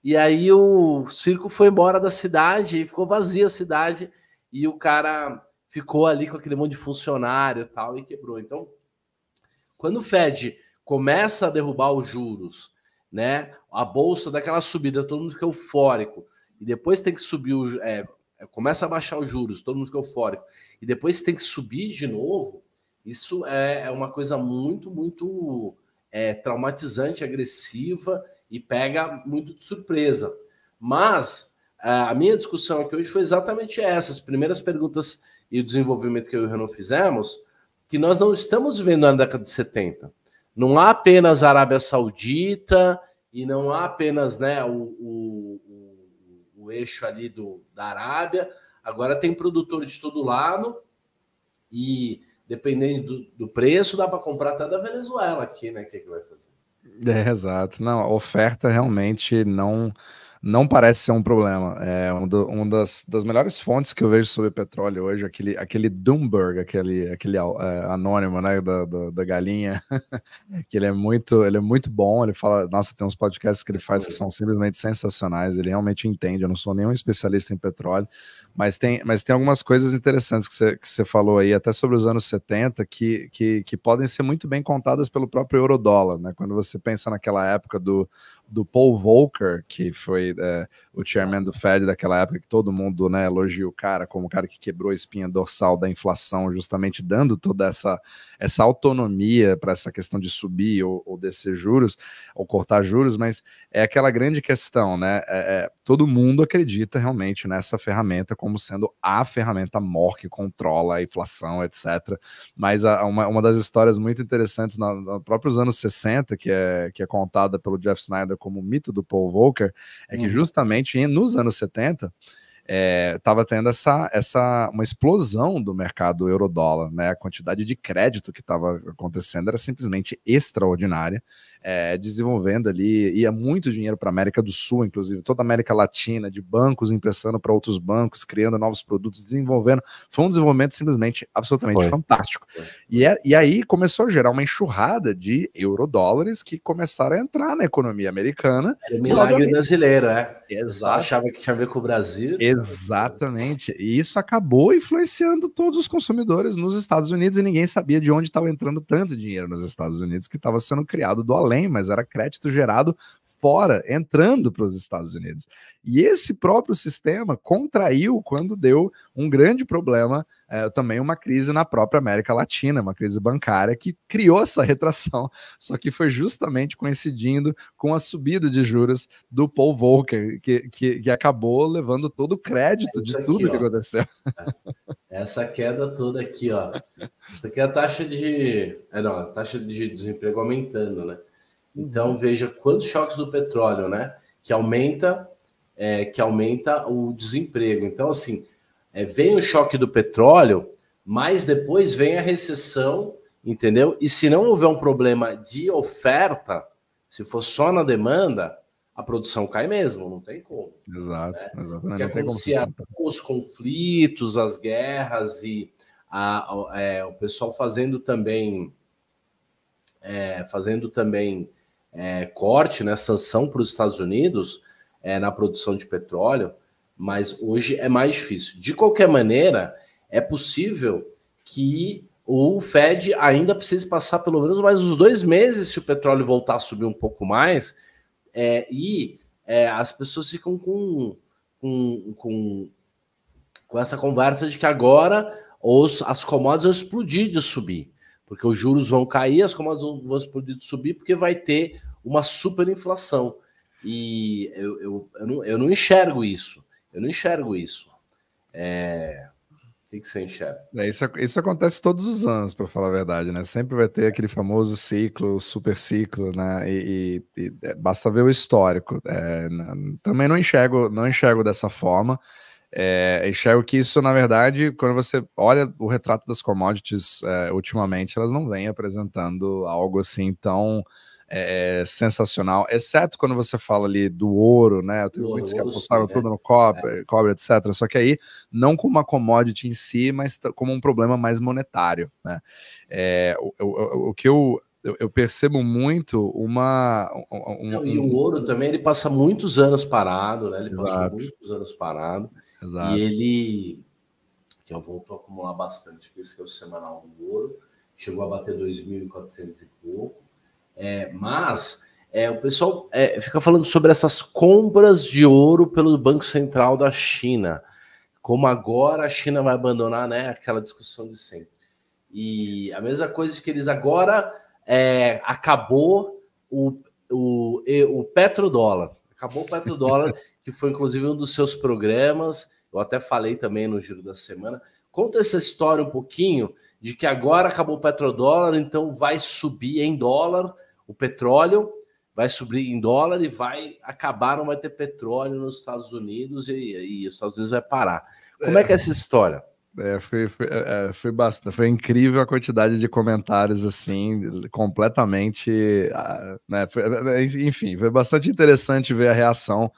E aí o circo foi embora da cidade, ficou vazia a cidade e o cara ficou ali com aquele monte de funcionário e tal e quebrou. Então, quando o Fed começa a derrubar os juros, né, a bolsa daquela subida, todo mundo fica eufórico, e depois tem que subir, começa a baixar os juros, todo mundo fica eufórico, e depois tem que subir de novo, isso é uma coisa muito, muito traumatizante, agressiva, e pega muito de surpresa. Mas a minha discussão aqui hoje foi exatamente essa, as primeiras perguntas e o desenvolvimento que eu e o Renan fizemos, que nós não estamos vivendo na década de 70. Não há apenas a Arábia Saudita e não há apenas, né, o eixo ali da Arábia. Agora tem produtor de todo lado e, dependendo do preço, dá para comprar até da Venezuela aqui, né? O que vai fazer? Exato. Não, a oferta realmente não parece ser um problema. É uma das melhores fontes que eu vejo sobre petróleo hoje, aquele Bloomberg, aquele anônimo, né, da galinha, que ele é muito bom. Ele fala, nossa, tem uns podcasts que ele faz que são simplesmente sensacionais. Ele realmente entende. Eu não sou nenhum especialista em petróleo, mas tem algumas coisas interessantes que você falou aí, até sobre os anos 70, que podem ser muito bem contadas pelo próprio eurodólar, né? Quando você pensa naquela época do Paul Volcker, que foi o chairman do Fed daquela época, que todo mundo, né, elogia o cara como o cara que quebrou a espinha dorsal da inflação, justamente dando toda essa autonomia para essa questão de subir ou descer juros, ou cortar juros, mas é aquela grande questão, né? Todo mundo acredita realmente nessa ferramenta como sendo a ferramenta maior que controla a inflação, etc. Mas uma das histórias muito interessantes nos próprios anos 60, que é contada pelo Jeff Snyder como o mito do Paul Volcker, é que justamente nos anos 70 estava tendo uma explosão do mercado euro-dólar, né? A quantidade de crédito que estava acontecendo era simplesmente extraordinária, desenvolvendo ali, ia muito dinheiro para a América do Sul, inclusive toda a América Latina, de bancos emprestando para outros bancos, criando novos produtos, desenvolvendo. Foi um desenvolvimento simplesmente absolutamente fantástico. E aí começou a gerar uma enxurrada de eurodólares que começaram a entrar na economia americana. É o milagre brasileiro, Exato. Achava que tinha a ver com o Brasil. Exatamente. E isso acabou influenciando todos os consumidores nos Estados Unidos e ninguém sabia de onde estava entrando tanto dinheiro nos Estados Unidos, que estava sendo criado do além, mas era crédito gerado fora, entrando para os Estados Unidos. E esse próprio sistema contraiu quando deu um grande problema, também uma crise na própria América Latina, uma crise bancária que criou essa retração, só que foi justamente coincidindo com a subida de juros do Paul Volcker, que acabou levando todo o crédito de tudo que aconteceu. Essa queda toda aqui, ó. Isso aqui é a taxa a taxa de desemprego aumentando, né? Então, veja quantos choques do petróleo, né? Que aumenta o desemprego. Então, assim, vem o choque do petróleo, mas depois vem a recessão, entendeu? E se não houver um problema de oferta, se for só na demanda, a produção cai mesmo, não tem como. Exato, né? exatamente. Porque acontecia os conflitos, as guerras e o pessoal fazendo também corte, né, sanção para os Estados Unidos na produção de petróleo, mas hoje é mais difícil. De qualquer maneira, é possível que o Fed ainda precise passar pelo menos mais uns 2 meses se o petróleo voltar a subir um pouco mais, as pessoas ficam com essa conversa de que agora as commodities vão explodir de subir. porque os juros vão cair, as commodities vão subir, porque vai ter uma superinflação. E eu não enxergo isso. Eu não enxergo isso. O que você enxerga? Isso acontece todos os anos, para falar a verdade, né? Sempre vai ter aquele famoso ciclo, super ciclo, né? Basta ver o histórico. Também não enxergo dessa forma. Enxergo que isso, na verdade, quando você olha o retrato das commodities ultimamente, elas não vêm apresentando algo assim tão sensacional, exceto quando você fala ali do ouro, né? Tem muitos que apostaram tudo no cobre, etc. Só que aí, não como uma commodity em si, mas como um problema mais monetário, né? O que eu percebo muito E o ouro também, ele passa muitos anos parado, né? Ele Exato. passou muitos anos parado. Exato. E ele que voltou a acumular bastante. Esse que é o semanal do ouro. Chegou a bater 2.400 e pouco. Mas o pessoal fica falando sobre essas compras de ouro pelo Banco Central da China. Como agora a China vai abandonar, né, aquela discussão de sempre. E a mesma coisa que eles agora acabou o petrodólar. Acabou o petrodólar, que foi inclusive um dos seus programas. Eu até falei também no Giro da Semana. Conta essa história um pouquinho de que agora acabou o petrodólar, então vai subir em dólar o petróleo, vai subir em dólar e não vai ter petróleo nos Estados Unidos e os Estados Unidos vai parar. Como é que é essa história? Foi incrível a quantidade de comentários assim, completamente, né? Enfim, foi bastante interessante ver a reação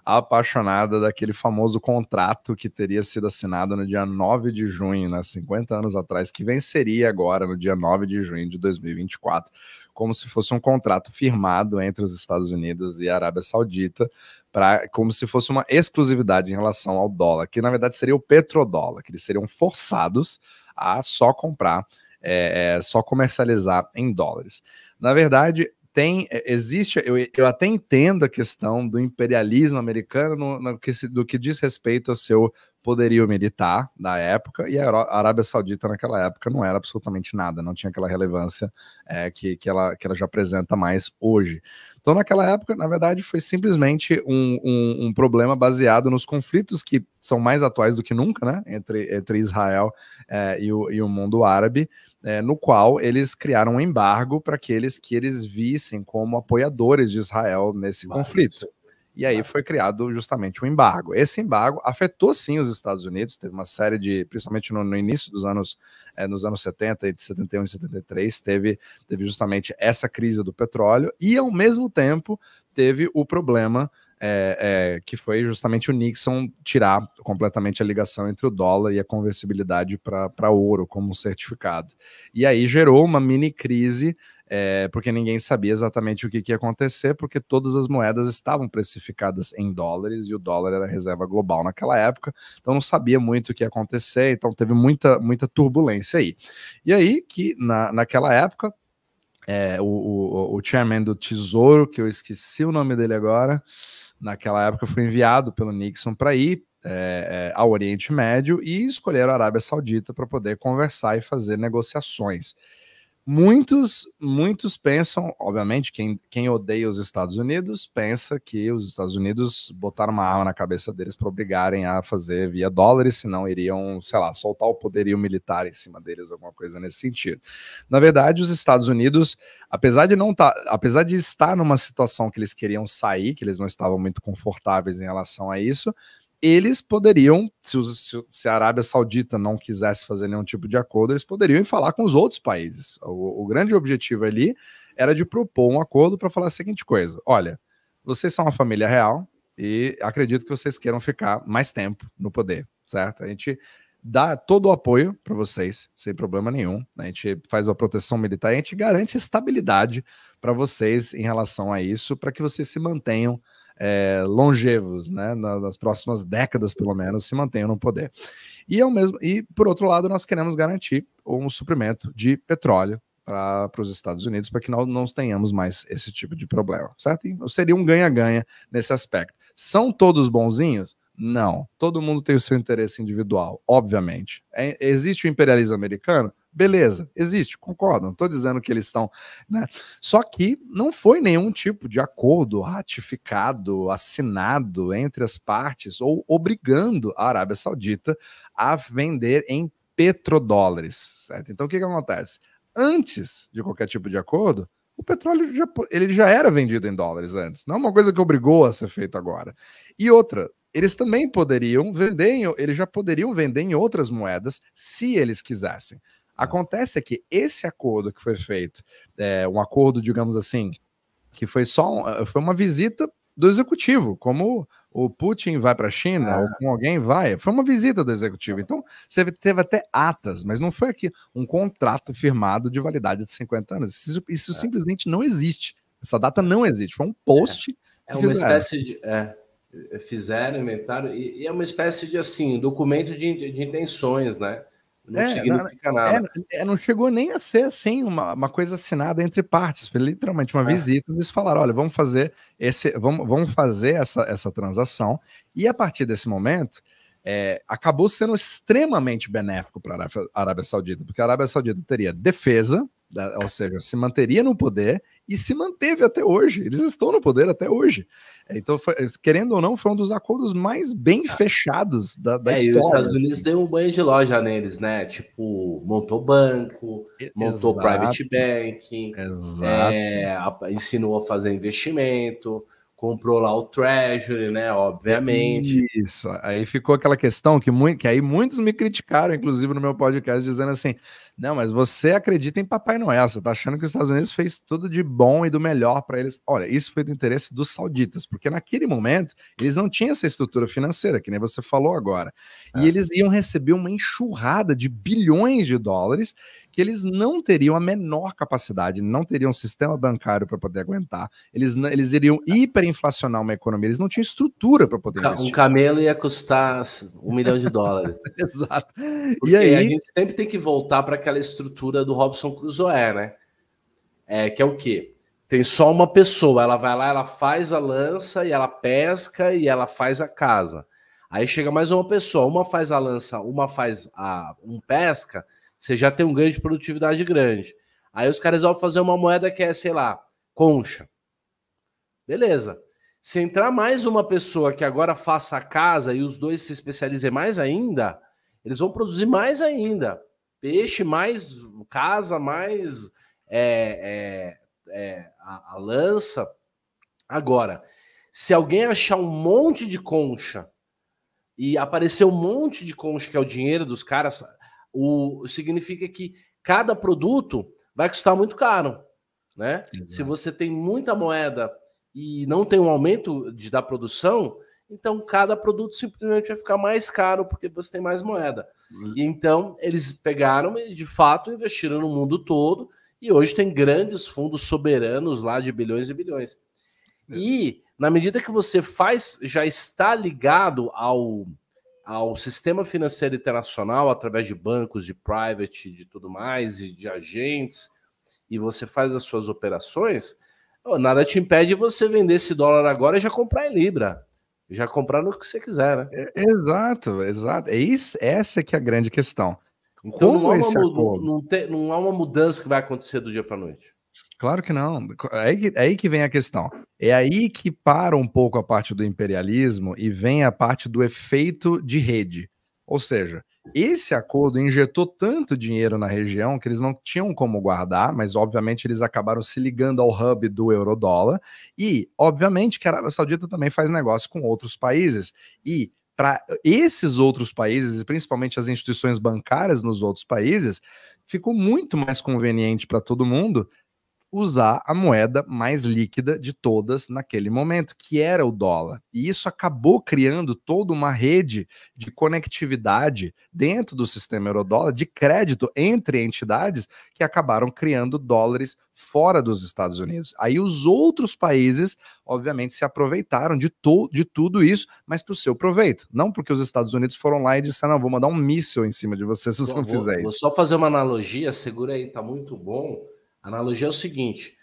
apaixonada daquele famoso contrato que teria sido assinado no dia 9 de junho, né, 50 anos atrás, que venceria agora no dia 9 de junho de 2024, como se fosse um contrato firmado entre os Estados Unidos e a Arábia Saudita, como se fosse uma exclusividade em relação ao dólar, que na verdade seria o petrodólar, que eles seriam forçados a só comprar, só comercializar em dólares. Na verdade, eu até entendo a questão do imperialismo americano do que diz respeito ao seu poderio militar da época, e a Arábia Saudita naquela época não era absolutamente nada, não tinha aquela relevância que ela já apresenta mais hoje. Então, naquela época, na verdade, foi simplesmente um problema baseado nos conflitos que são mais atuais do que nunca, né, entre Israel e o mundo árabe, no qual eles criaram um embargo para aqueles que eles vissem como apoiadores de Israel nesse conflito. E aí foi criado justamente um embargo. Esse embargo afetou sim os Estados Unidos, teve uma série principalmente no início dos anos, nos anos 70, entre 71 e 73, teve justamente essa crise do petróleo, e ao mesmo tempo teve o problema que foi justamente o Nixon tirar completamente a ligação entre o dólar e a conversibilidade para ouro como certificado. E aí gerou uma mini crise, porque ninguém sabia exatamente o que ia acontecer, porque todas as moedas estavam precificadas em dólares e o dólar era a reserva global naquela época, então não sabia muito o que ia acontecer, então teve muita turbulência aí. E aí que naquela época, o chairman do Tesouro, que eu esqueci o nome dele agora, naquela época foi enviado pelo Nixon para ir ao Oriente Médio e escolher a Arábia Saudita para poder conversar e fazer negociações. Muitos pensam, obviamente, quem odeia os Estados Unidos pensa que os Estados Unidos botaram uma arma na cabeça deles para obrigarem a fazer via dólares, senão iriam, sei lá, soltar o poderio militar em cima deles, alguma coisa nesse sentido. Na verdade, os Estados Unidos, apesar de estar numa situação que eles queriam sair, que eles não estavam muito confortáveis em relação a isso, eles poderiam, se a Arábia Saudita não quisesse fazer nenhum tipo de acordo, eles poderiam ir falar com os outros países. O grande objetivo ali era de propor um acordo para falar a seguinte coisa: olha, vocês são uma família real e acredito que vocês queiram ficar mais tempo no poder, certo? A gente dá todo o apoio para vocês, sem problema nenhum. A gente faz a proteção militar e a gente garante estabilidade para vocês em relação a isso, para que vocês se mantenham longevos, né, nas próximas décadas, pelo menos, se mantenham no poder. E por outro lado, nós queremos garantir um suprimento de petróleo para os Estados Unidos, para que nós não tenhamos mais esse tipo de problema, certo? E seria um ganha-ganha nesse aspecto. São todos bonzinhos? Não. Todo mundo tem o seu interesse individual, obviamente. Existe o imperialismo americano? Beleza, existe, concordo, não estou dizendo que eles estão, né? Só que não foi nenhum tipo de acordo ratificado, assinado entre as partes ou obrigando a Arábia Saudita a vender em petrodólares, certo? Então o que acontece? Antes de qualquer tipo de acordo, o petróleo ele já era vendido em dólares antes, não é uma coisa que obrigou a ser feito agora. E outra, eles também poderiam vender, eles já poderiam vender em outras moedas se eles quisessem. Acontece que esse acordo que foi feito, um acordo, digamos assim, que foi foi uma visita do executivo, como o Putin vai para a China, ou com alguém vai, foi uma visita do executivo. Então, você teve até atas, mas não foi aqui um contrato firmado de validade de 50 anos. Isso simplesmente não existe. Essa data não existe. Foi um post que uma espécie de... fizeram, inventaram, e é uma espécie de, assim, documento de intenções, né? Não significa nada. Não chegou nem a ser assim uma coisa assinada entre partes, foi literalmente uma visita. Eles falaram: olha, vamos fazer essa transação, e a partir desse momento acabou sendo extremamente benéfico para a Arábia Saudita, porque a Arábia Saudita teria defesa, ou seja, se manteria no poder e se manteve até hoje. Eles estão no poder até hoje. Então, querendo ou não, foi um dos acordos mais bem fechados da história. E os Estados Unidos deu um banho de loja neles, né? Tipo, montou banco, montou private banking, ensinou a fazer investimento, comprou lá o Treasury, né? Obviamente. Isso. Aí ficou aquela questão que aí muitos me criticaram, inclusive no meu podcast, dizendo assim: não, mas você acredita em Papai Noel, você tá achando que os Estados Unidos fez tudo de bom e do melhor para eles. Olha, isso foi do interesse dos sauditas, porque naquele momento eles não tinham essa estrutura financeira, que nem você falou agora. E eles iam receber uma enxurrada de bilhões de dólares que eles não teriam a menor capacidade, não teriam um sistema bancário para poder aguentar. Eles iriam hiperinflacionar uma economia, eles não tinham estrutura para poder investir. Um camelo ia custar $1 milhão. Exato. Porque e aí a gente sempre tem que voltar para aquela estrutura do Robinson Crusoe, né? Que é o quê? Tem só uma pessoa, ela vai lá, ela faz a lança e ela pesca e ela faz a casa. Aí chega mais uma pessoa, uma faz a lança, uma faz um pesca, você já tem um ganho de produtividade grande. Aí os caras vão fazer uma moeda que é, sei lá, concha. Beleza. Se entrar mais uma pessoa que agora faça a casa e os dois se especializem mais ainda, eles vão produzir mais ainda. Peixe, mais casa, mais a lança. Agora, se alguém achar um monte de concha e aparecer um monte de concha, que é o dinheiro dos caras, significa que cada produto vai custar muito caro, né? Se você tem muita moeda e não tem um aumento da produção, então cada produto simplesmente vai ficar mais caro porque você tem mais moeda. E então eles pegaram e de fato investiram no mundo todo e hoje tem grandes fundos soberanos lá de bilhões e bilhões. E na medida que você já está ligado ao sistema financeiro internacional através de bancos, de private, de tudo mais, e de agentes, e você faz as suas operações, nada te impede de você vender esse dólar agora e já comprar em Libra. Já comprar no que você quiser, né? Exato. Essa que é a grande questão. Então não há uma mudança que vai acontecer do dia para a noite. Claro que não. É aí que vem a questão. É aí que para um pouco a parte do imperialismo e vem a parte do efeito de rede. Ou seja, esse acordo injetou tanto dinheiro na região que eles não tinham como guardar, mas obviamente eles acabaram se ligando ao hub do eurodólar e, obviamente, que a Arábia Saudita também faz negócio com outros países. E para esses outros países, e principalmente as instituições bancárias nos outros países, ficou muito mais conveniente para todo mundo usar a moeda mais líquida de todas naquele momento, que era o dólar. E isso acabou criando toda uma rede de conectividade dentro do sistema eurodólar, de crédito entre entidades que acabaram criando dólares fora dos Estados Unidos. Aí os outros países, obviamente, se aproveitaram de tudo isso, mas para o seu proveito. Não porque os Estados Unidos foram lá e disseram, não, vou mandar um míssil em cima de você se você não fizer isso. Vou só fazer uma analogia, segura aí, tá muito bom. A analogia é o seguinte,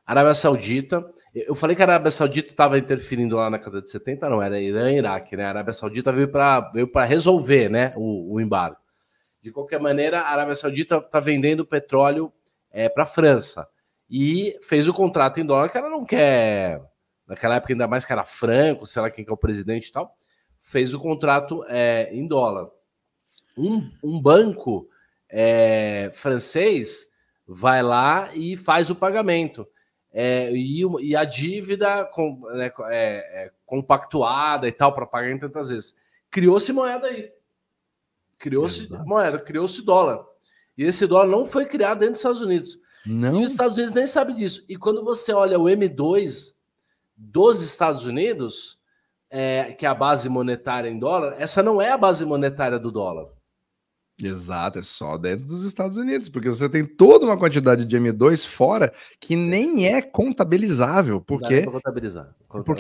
a Arábia Saudita, eu falei que a Arábia Saudita estava interferindo lá na década de 70, não, era Irã e Iraque, né? A Arábia Saudita veio para resolver, né, o embargo. De qualquer maneira, a Arábia Saudita está vendendo petróleo para a França. E fez o contrato em dólar, que ela não quer... Naquela época, ainda mais que era Franco, sei lá quem que é o presidente e tal, fez o contrato em dólar. Um banco francês vai lá e faz o pagamento. E a dívida compactuada e tal, para pagar em tantas vezes. Criou-se moeda aí. Criou-se moeda, criou-se dólar. E esse dólar não foi criado dentro dos Estados Unidos. Não. E os Estados Unidos nem sabem disso. E quando você olha o M2 dos Estados Unidos, que é a base monetária em dólar, essa não é a base monetária do dólar. Exato, é só dentro dos Estados Unidos, porque você tem toda uma quantidade de M2 fora que nem é contabilizável, porque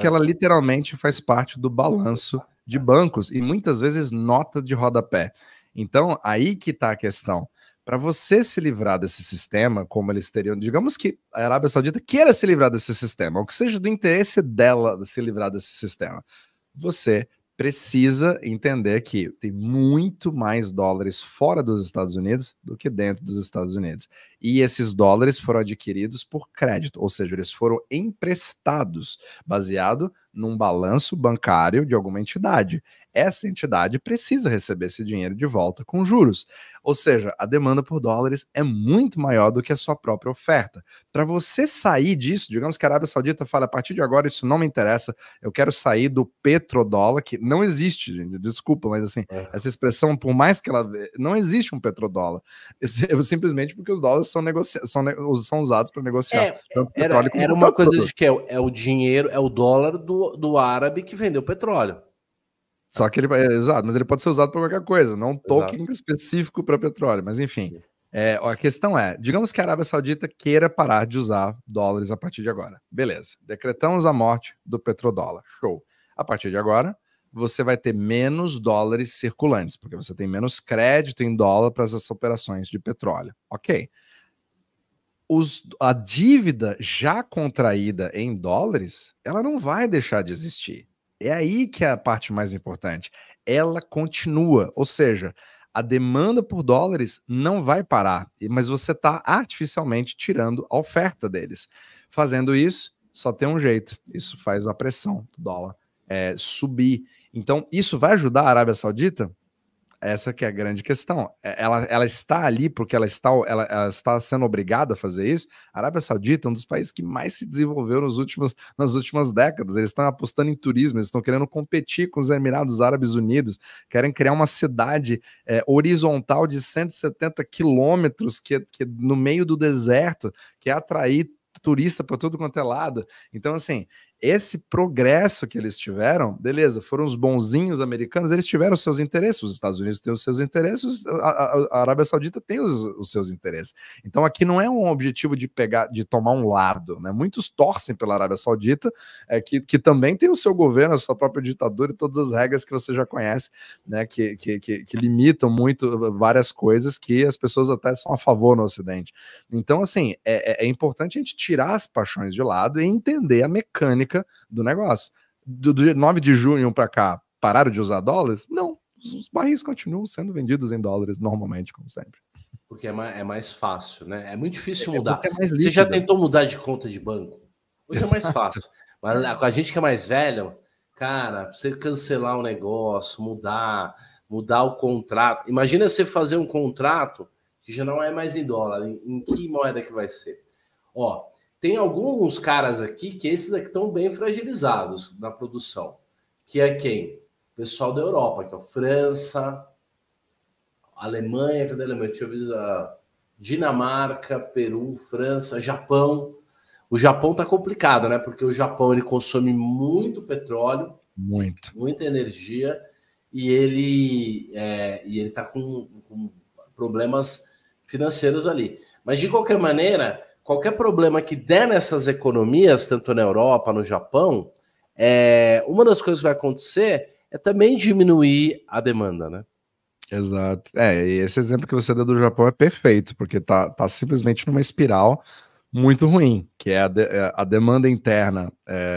ela literalmente faz parte do balanço de bancos e muitas vezes nota de rodapé. Então, aí que está a questão. Para você se livrar desse sistema, como eles teriam, digamos que a Arábia Saudita queira se livrar desse sistema, ou que seja do interesse dela de se livrar desse sistema, você precisa entender que tem muito mais dólares fora dos Estados Unidos do que dentro dos Estados Unidos. E esses dólares foram adquiridos por crédito, ou seja, eles foram emprestados, baseado num balanço bancário de alguma entidade. Essa entidade precisa receber esse dinheiro de volta com juros. Ou seja, a demanda por dólares é muito maior do que a sua própria oferta. Para você sair disso, digamos que a Arábia Saudita fala, a partir de agora isso não me interessa, eu quero sair do petrodólar, que não existe, gente, desculpa, mas assim, essa expressão, por mais que ela... Não existe um petrodólar. Simplesmente porque os dólares são usados para negociar. Era uma coisa de que é o dinheiro, é o dólar do árabe que vendeu petróleo. Só que exato, mas ele pode ser usado para qualquer coisa, não um token específico para petróleo. Mas enfim, a questão é, digamos que a Arábia Saudita queira parar de usar dólares a partir de agora. Beleza, decretamos a morte do petrodólar. Show. A partir de agora, você vai ter menos dólares circulantes, porque você tem menos crédito em dólar para essas operações de petróleo. Ok. A dívida já contraída em dólares, ela não vai deixar de existir. É aí que é a parte mais importante. Ela continua, ou seja, a demanda por dólares não vai parar, mas você está artificialmente tirando a oferta deles. Fazendo isso, só tem um jeito. Isso faz a pressão do dólar subir. Então, isso vai ajudar a Arábia Saudita? Essa que é a grande questão. Ela está ali porque ela está sendo obrigada a fazer isso. A Arábia Saudita é um dos países que mais se desenvolveu nas últimas décadas. Eles estão apostando em turismo, eles estão querendo competir com os Emirados Árabes Unidos, querem criar uma cidade horizontal de 170 quilômetros que no meio do deserto, que é atrair turista para tudo quanto é lado. Então, assim, esse progresso que eles tiveram, beleza, foram os bonzinhos americanos, eles tiveram os seus interesses, os Estados Unidos têm os seus interesses, a Arábia Saudita tem os seus interesses. Então aqui não é um objetivo de tomar um lado, né? Muitos torcem pela Arábia Saudita, que também tem o seu governo, a sua própria ditadura e todas as regras que você já conhece, né? Que limitam muito várias coisas que as pessoas até são a favor no Ocidente. Então, assim, é importante a gente tirar as paixões de lado e entender a mecânica do negócio. Do 9 de junho para cá, pararam de usar dólares? Não, os barris continuam sendo vendidos em dólares normalmente, como sempre. Porque é mais fácil, né? É muito difícil mudar. Você já tentou mudar de conta de banco? Hoje é mais fácil. Mas com a gente que é mais velho, cara, você cancelar um negócio, mudar o contrato. Imagina você fazer um contrato que já não é mais em dólar. Em que moeda que vai ser? Ó, tem alguns caras aqui que esses aqui estão bem fragilizados na produção. Que é quem? O pessoal da Europa, que é a França, Alemanha, cadê a Alemanha? Deixa eu ver, Dinamarca, Peru, França, Japão. O Japão tá complicado, né? Porque o Japão ele consome muito petróleo, muita energia, e ele tá com problemas financeiros ali. Mas de qualquer maneira, qualquer problema que der nessas economias, tanto na Europa, no Japão, uma das coisas que vai acontecer é também diminuir a demanda, né? Exato. E esse exemplo que você deu do Japão é perfeito, porque tá simplesmente numa espiral muito ruim, que é a demanda interna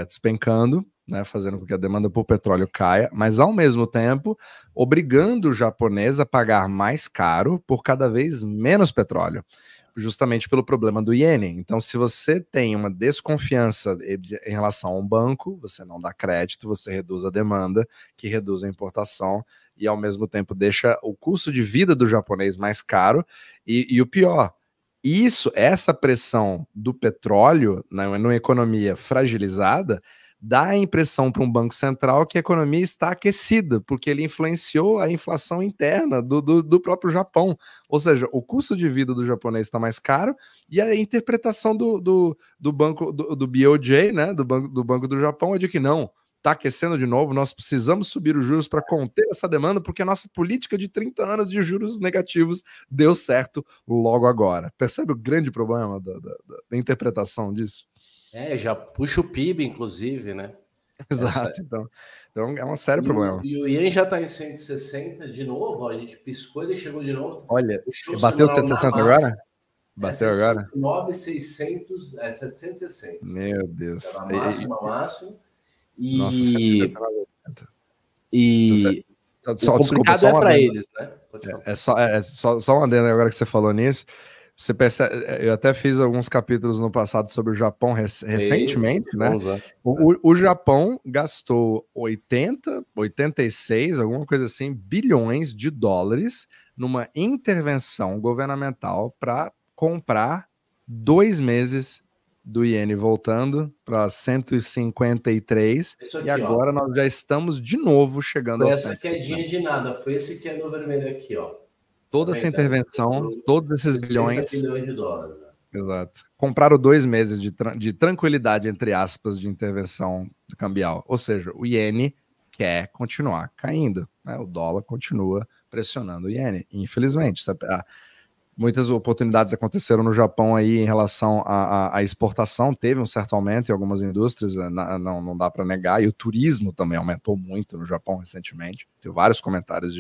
despencando, né, fazendo com que a demanda por petróleo caia, mas ao mesmo tempo obrigando o japonês a pagar mais caro por cada vez menos petróleo, justamente pelo problema do iene. Então, se você tem uma desconfiança em relação a um banco, você não dá crédito, você reduz a demanda, que reduz a importação e ao mesmo tempo deixa o custo de vida do japonês mais caro e o pior, essa pressão do petróleo numa economia fragilizada dá a impressão para um banco central que a economia está aquecida, porque ele influenciou a inflação interna do próprio Japão. Ou seja, o custo de vida do japonês está mais caro e a interpretação do banco, do BOJ, né, do Banco do Japão, é de que não, está aquecendo de novo, nós precisamos subir os juros para conter essa demanda, porque a nossa política de 30 anos de juros negativos deu certo logo agora. Percebe o grande problema da interpretação disso? Já puxa o PIB, inclusive, né? Exato. Então é um sério problema. E o Ien já está em 160 de novo, ó, a gente piscou, ele chegou de novo. Olha, bateu 160 agora? Bateu agora? 9,600, 760. Meu Deus. Tá na máxima. E... Nossa, 159,80. E o complicado é para eles, né? Só um adendo agora que você falou nisso. Você percebe, eu até fiz alguns capítulos no passado sobre o Japão recentemente, né? O Japão gastou 86, alguma coisa assim, bilhões de dólares numa intervenção governamental para comprar 2 meses do iene voltando para 153 aqui, e agora nós já estamos de novo chegando aos 150. Essa quedinha de nada, foi esse que é no vermelho aqui, ó. Toda essa intervenção, todos esses bilhões. Bilhões de dólares. Né? Exato. Compraram 2 meses de tranquilidade, entre aspas, de intervenção cambial. Ou seja, o iene quer continuar caindo. Né? O dólar continua pressionando o iene. Infelizmente, muitas oportunidades aconteceram no Japão aí em relação à exportação, teve um certo aumento em algumas indústrias, não dá para negar, e o turismo também aumentou muito no Japão recentemente. Tem vários comentários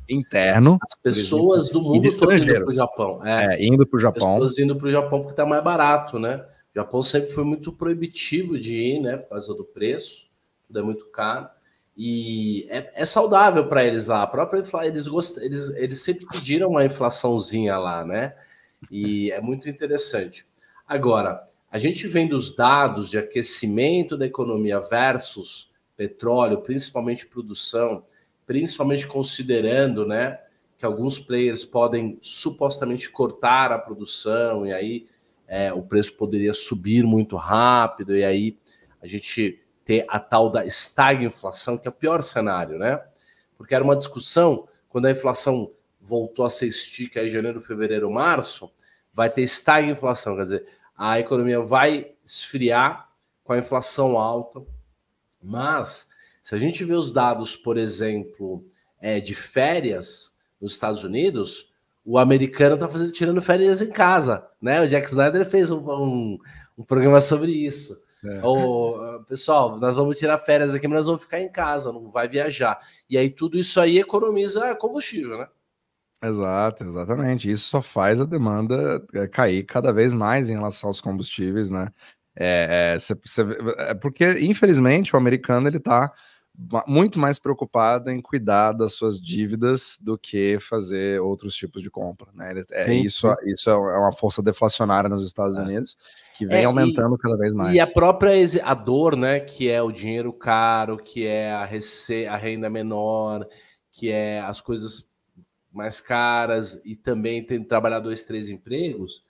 interno. As pessoas do mundo estão indo para o Japão. Indo para o Japão. Pessoas indo para o Japão porque está mais barato, né? O Japão sempre foi muito proibitivo de ir, né? Por causa do preço, tudo é muito caro. E é saudável para eles lá. A própria inflação, eles sempre pediram uma inflaçãozinha lá, né? E é muito interessante. Agora, a gente vendo os dados de aquecimento da economia versus petróleo, principalmente produção, principalmente considerando, né, que alguns players podem supostamente cortar a produção e aí o preço poderia subir muito rápido e aí a gente ter a tal da estagflação, que é o pior cenário, né? Porque era uma discussão, quando a inflação voltou a ser estica em janeiro, fevereiro, março, vai ter estagflação, quer dizer, a economia vai esfriar com a inflação alta, mas se a gente vê os dados, por exemplo, de férias nos Estados Unidos, o americano está tirando férias em casa, né? O Jack Snyder fez um programa sobre isso. Pessoal, nós vamos tirar férias aqui, mas nós vamos ficar em casa, não vai viajar. E aí tudo isso aí economiza combustível, né? Exatamente. Isso só faz a demanda cair cada vez mais em relação aos combustíveis, né? Porque, infelizmente, o americano ele está muito mais preocupado em cuidar das suas dívidas do que fazer outros tipos de compra, né? Isso é uma força deflacionária nos Estados Unidos que vem aumentando cada vez mais. E a própria dor, né? Que é o dinheiro caro, que é a renda menor, que é as coisas mais caras e também tem que trabalhar 2, 3 empregos,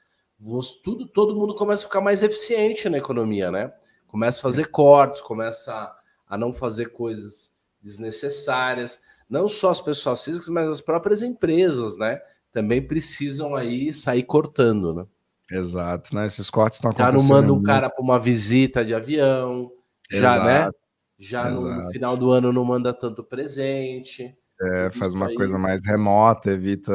todo mundo começa a ficar mais eficiente na economia, né? Começa a fazer cortes, começa a não fazer coisas desnecessárias. Não só as pessoas físicas, mas as próprias empresas, né? Também precisam aí sair cortando, né? Exato, né? Esses cortes estão acontecendo. Já não manda um cara para uma visita de avião, né? Já no final do ano não manda tanto presente. Faz uma coisa mais remota, evita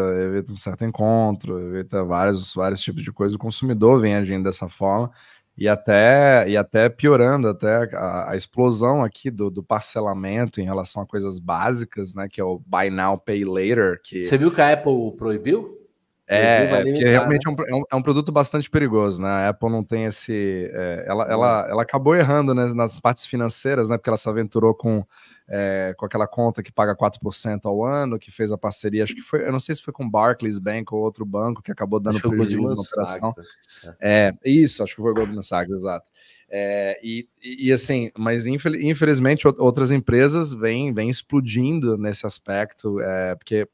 um certo encontro, evita vários tipos de coisa. O consumidor vem agindo dessa forma e até piorando até a explosão aqui do parcelamento em relação a coisas básicas, né? Que é o Buy Now, Pay Later. Você viu que a Apple proibiu? O Brasil vai Porque limitar, né? realmente é um produto bastante perigoso, né? A Apple não tem esse... ela acabou errando, né, nas partes financeiras, né? Porque ela se aventurou com aquela conta que paga 4% ao ano, que fez a parceria, acho que foi, eu não sei se foi com Barclays Bank ou outro banco, que acabou Acho dando que foi o prejuízo Goldman na operação. Sachs. Isso, acho que foi o Goldman Sachs, exato. Assim, mas infelizmente outras empresas vêm explodindo nesse aspecto, porque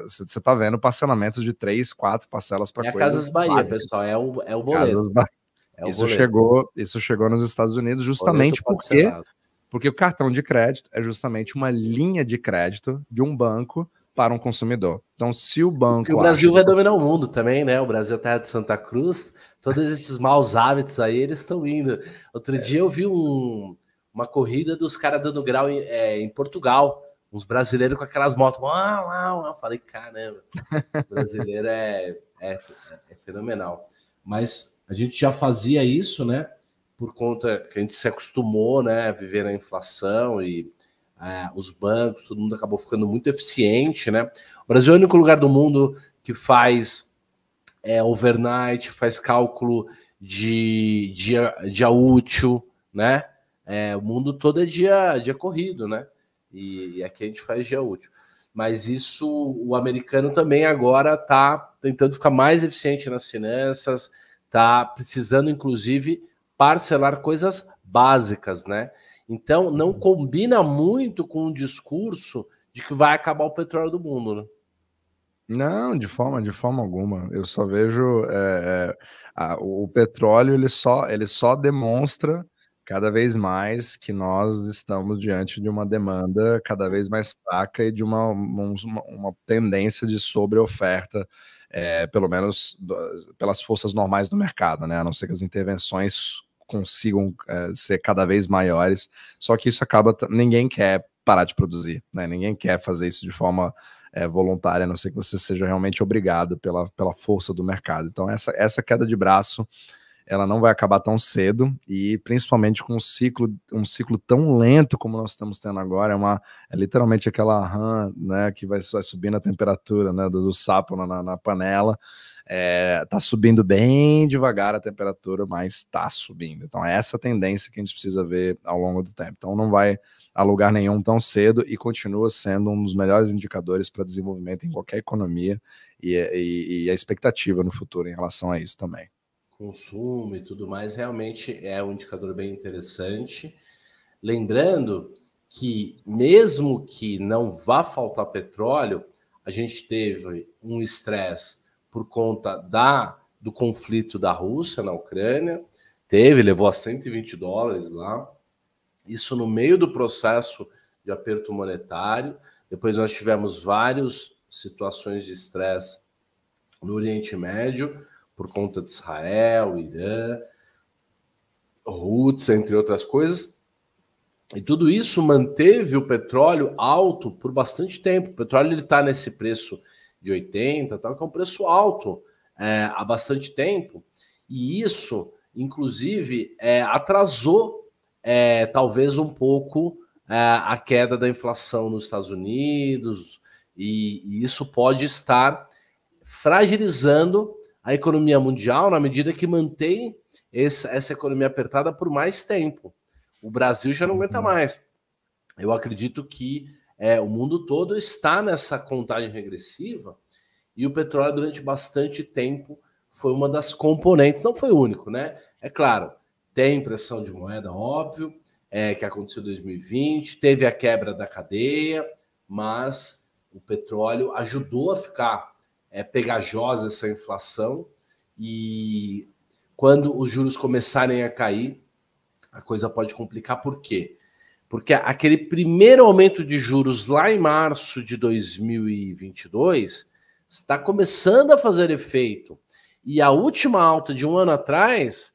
você está vendo parcelamentos de 3, 4 parcelas para É a coisas Casas Bahia, básicas. pessoal, é o boleto. É o Isso boleto. chegou nos Estados Unidos Boleto justamente parcelado. porque o cartão de crédito é justamente uma linha de crédito de um banco para um consumidor. Então, se o Porque o banco acha Brasil que... vai dominar o mundo também, né? O Brasil é terra de Santa Cruz, todos esses maus hábitos aí, eles estão indo. Outro dia eu vi uma corrida dos caras dando grau em Portugal, uns brasileiros com aquelas motos. Uau, uau, uau. Falei, caramba, brasileiro é fenomenal. Mas a gente já fazia isso, né? Por conta que a gente se acostumou, né, a viver na inflação e os bancos, todo mundo acabou ficando muito eficiente, né? O Brasil é o único lugar do mundo que faz overnight, faz cálculo de dia útil, né? O mundo todo é dia corrido, né? E aqui a gente faz dia útil. Mas isso, o americano também agora está tentando ficar mais eficiente nas finanças, está precisando, inclusive, parcelar coisas básicas, né? Então, não combina muito com o discurso de que vai acabar o petróleo do mundo, né? Não, de forma alguma. Eu só vejo o petróleo, ele só demonstra cada vez mais que nós estamos diante de uma demanda cada vez mais fraca e de uma tendência de sobreoferta, pelo menos pelas forças normais do mercado, né? A não ser que as intervenções consigam ser cada vez maiores. Só que isso acaba, ninguém quer parar de produzir, né? Ninguém quer fazer isso de forma voluntária, a não ser que você seja realmente obrigado pela força do mercado. Então, essa queda de braço, ela não vai acabar tão cedo, e principalmente com um ciclo tão lento como nós estamos tendo agora, é literalmente aquela rã, né, que vai subindo a temperatura, né, do sapo na panela. Tá subindo bem devagar a temperatura, mas tá subindo. Então, é essa tendência que a gente precisa ver ao longo do tempo. Então, não vai a lugar nenhum tão cedo e continua sendo um dos melhores indicadores para desenvolvimento em qualquer economia e a expectativa no futuro em relação a isso também. Consumo e tudo mais, realmente é um indicador bem interessante. Lembrando que, mesmo que não vá faltar petróleo, a gente teve um estresse por conta do conflito da Rússia na Ucrânia, levou a $120 lá, isso no meio do processo de aperto monetário. Depois nós tivemos várias situações de estresse no Oriente Médio, por conta de Israel, Irã, Houthis, entre outras coisas. E tudo isso manteve o petróleo alto por bastante tempo. O petróleo está nesse preço de 80, tal, que é um preço alto há bastante tempo. E isso, inclusive, atrasou talvez um pouco a queda da inflação nos Estados Unidos. E isso pode estar fragilizando a economia mundial na medida que mantém essa economia apertada por mais tempo. O Brasil já não aguenta mais. Eu acredito que o mundo todo está nessa contagem regressiva, e o petróleo, durante bastante tempo, foi uma das componentes. Não foi o único, né? É claro, tem pressão de moeda, óbvio, que aconteceu em 2020, teve a quebra da cadeia, mas o petróleo ajudou a ficar pegajosa essa inflação, e quando os juros começarem a cair, a coisa pode complicar. Por quê? Porque aquele primeiro aumento de juros lá em março de 2022 está começando a fazer efeito. E a última alta de um ano atrás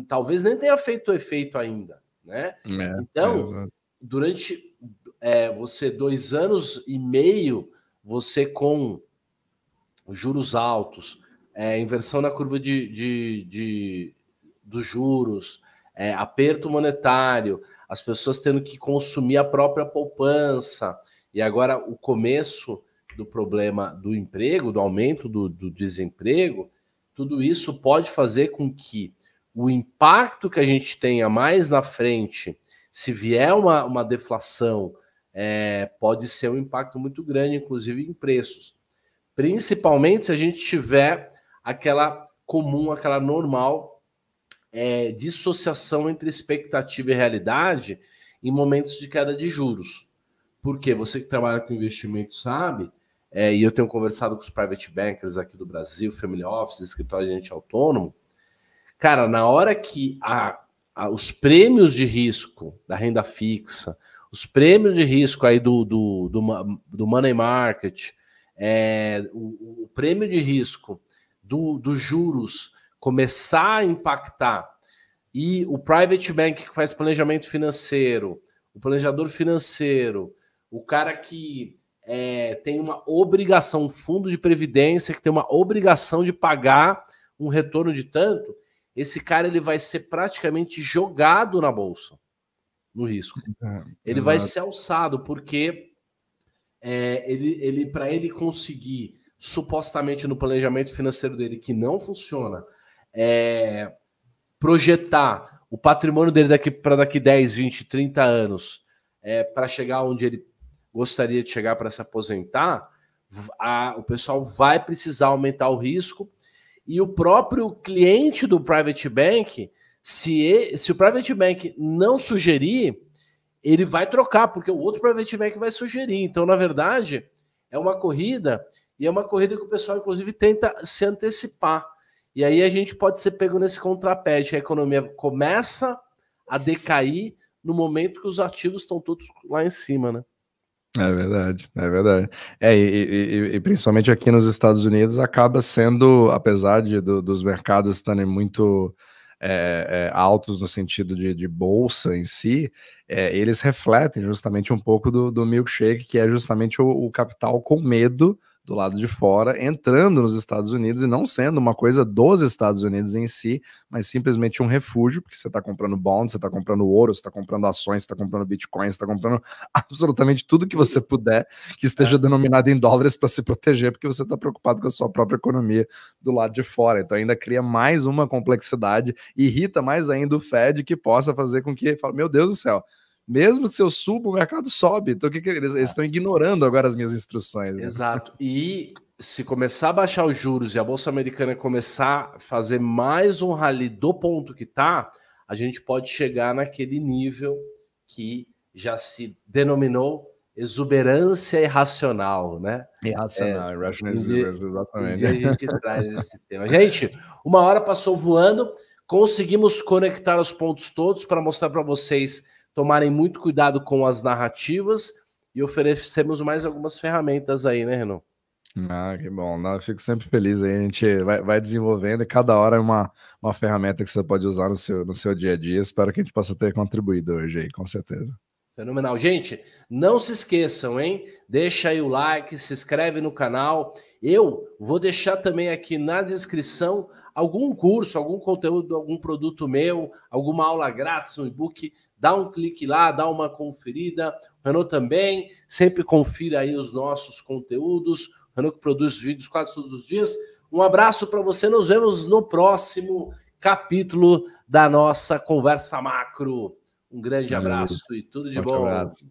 talvez nem tenha feito efeito ainda, né? Então, durante você 2 anos e meio, você com juros altos, inversão na curva dos juros, aperto monetário, as pessoas tendo que consumir a própria poupança, e agora o começo do problema do emprego, do aumento do desemprego, tudo isso pode fazer com que o impacto que a gente tenha mais na frente, se vier uma deflação, pode ser um impacto muito grande, inclusive em preços. Principalmente se a gente tiver aquela comum, aquela normal dissociação entre expectativa e realidade em momentos de queda de juros. Porque você que trabalha com investimento sabe, e eu tenho conversado com os private bankers aqui do Brasil, family office, escritório de agente autônomo, cara, na hora que os prêmios de risco da renda fixa, os prêmios de risco aí do money market, o prêmio de risco dos juros começar a impactar, e o private bank que faz planejamento financeiro, o planejador financeiro, o cara que tem uma obrigação, um fundo de previdência que tem uma obrigação de pagar um retorno de tanto, esse cara ele vai ser praticamente jogado na bolsa, no risco. Ele vai ser alçado, porque ele para ele conseguir, supostamente no planejamento financeiro dele, que não funciona, projetar o patrimônio dele daqui 10, 20, 30 anos para chegar onde ele gostaria de chegar para se aposentar, o pessoal vai precisar aumentar o risco, e o próprio cliente do private bank, se o private bank não sugerir, ele vai trocar, porque o outro private bank vai sugerir. Então, na verdade, é uma corrida, e é uma corrida que o pessoal, inclusive, tenta se antecipar. E aí a gente pode ser pego nesse contrapé, que a economia começa a decair no momento que os ativos estão todos lá em cima, né? É verdade, é verdade. E principalmente aqui nos Estados Unidos acaba sendo, apesar dos mercados estarem muito altos no sentido de bolsa em si, eles refletem justamente um pouco do milkshake, que é justamente o capital com medo do lado de fora, entrando nos Estados Unidos e não sendo uma coisa dos Estados Unidos em si, mas simplesmente um refúgio, porque você está comprando bonds, você está comprando ouro, você está comprando ações, você está comprando bitcoins, você está comprando absolutamente tudo que você puder que esteja denominado em dólares para se proteger, porque você está preocupado com a sua própria economia do lado de fora. Então ainda cria mais uma complexidade, irrita mais ainda o Fed, que possa fazer com que, fala, meu Deus do céu, mesmo que se eu subo, o mercado sobe. Então, eles estão ignorando agora as minhas instruções. Né? Exato. E se começar a baixar os juros e a Bolsa Americana começar a fazer mais um rally do ponto que está, a gente pode chegar naquele nível que já se denominou exuberância irracional, né? Irracional, exatamente. Um dia a gente traz esse tema. Gente, uma hora passou voando, conseguimos conectar os pontos todos para mostrar para vocês tomarem muito cuidado com as narrativas, e oferecemos mais algumas ferramentas aí, né, Renan? Que bom. Não, eu fico sempre feliz aí. A gente vai desenvolvendo, e cada hora é uma ferramenta que você pode usar no seu dia a dia. Espero que a gente possa ter contribuído hoje aí, com certeza. Fenomenal. Gente, não se esqueçam, hein? Deixa aí o like, se inscreve no canal. Eu vou deixar também aqui na descrição algum curso, algum conteúdo, algum produto meu, alguma aula grátis, um e-book. Dá um clique lá, dá uma conferida. O Renan também, sempre confira aí os nossos conteúdos. O Renan que produz vídeos quase todos os dias. Um abraço para você, nos vemos no próximo capítulo da nossa Conversa Macro. Um grande abraço e tudo de bom. Abraço.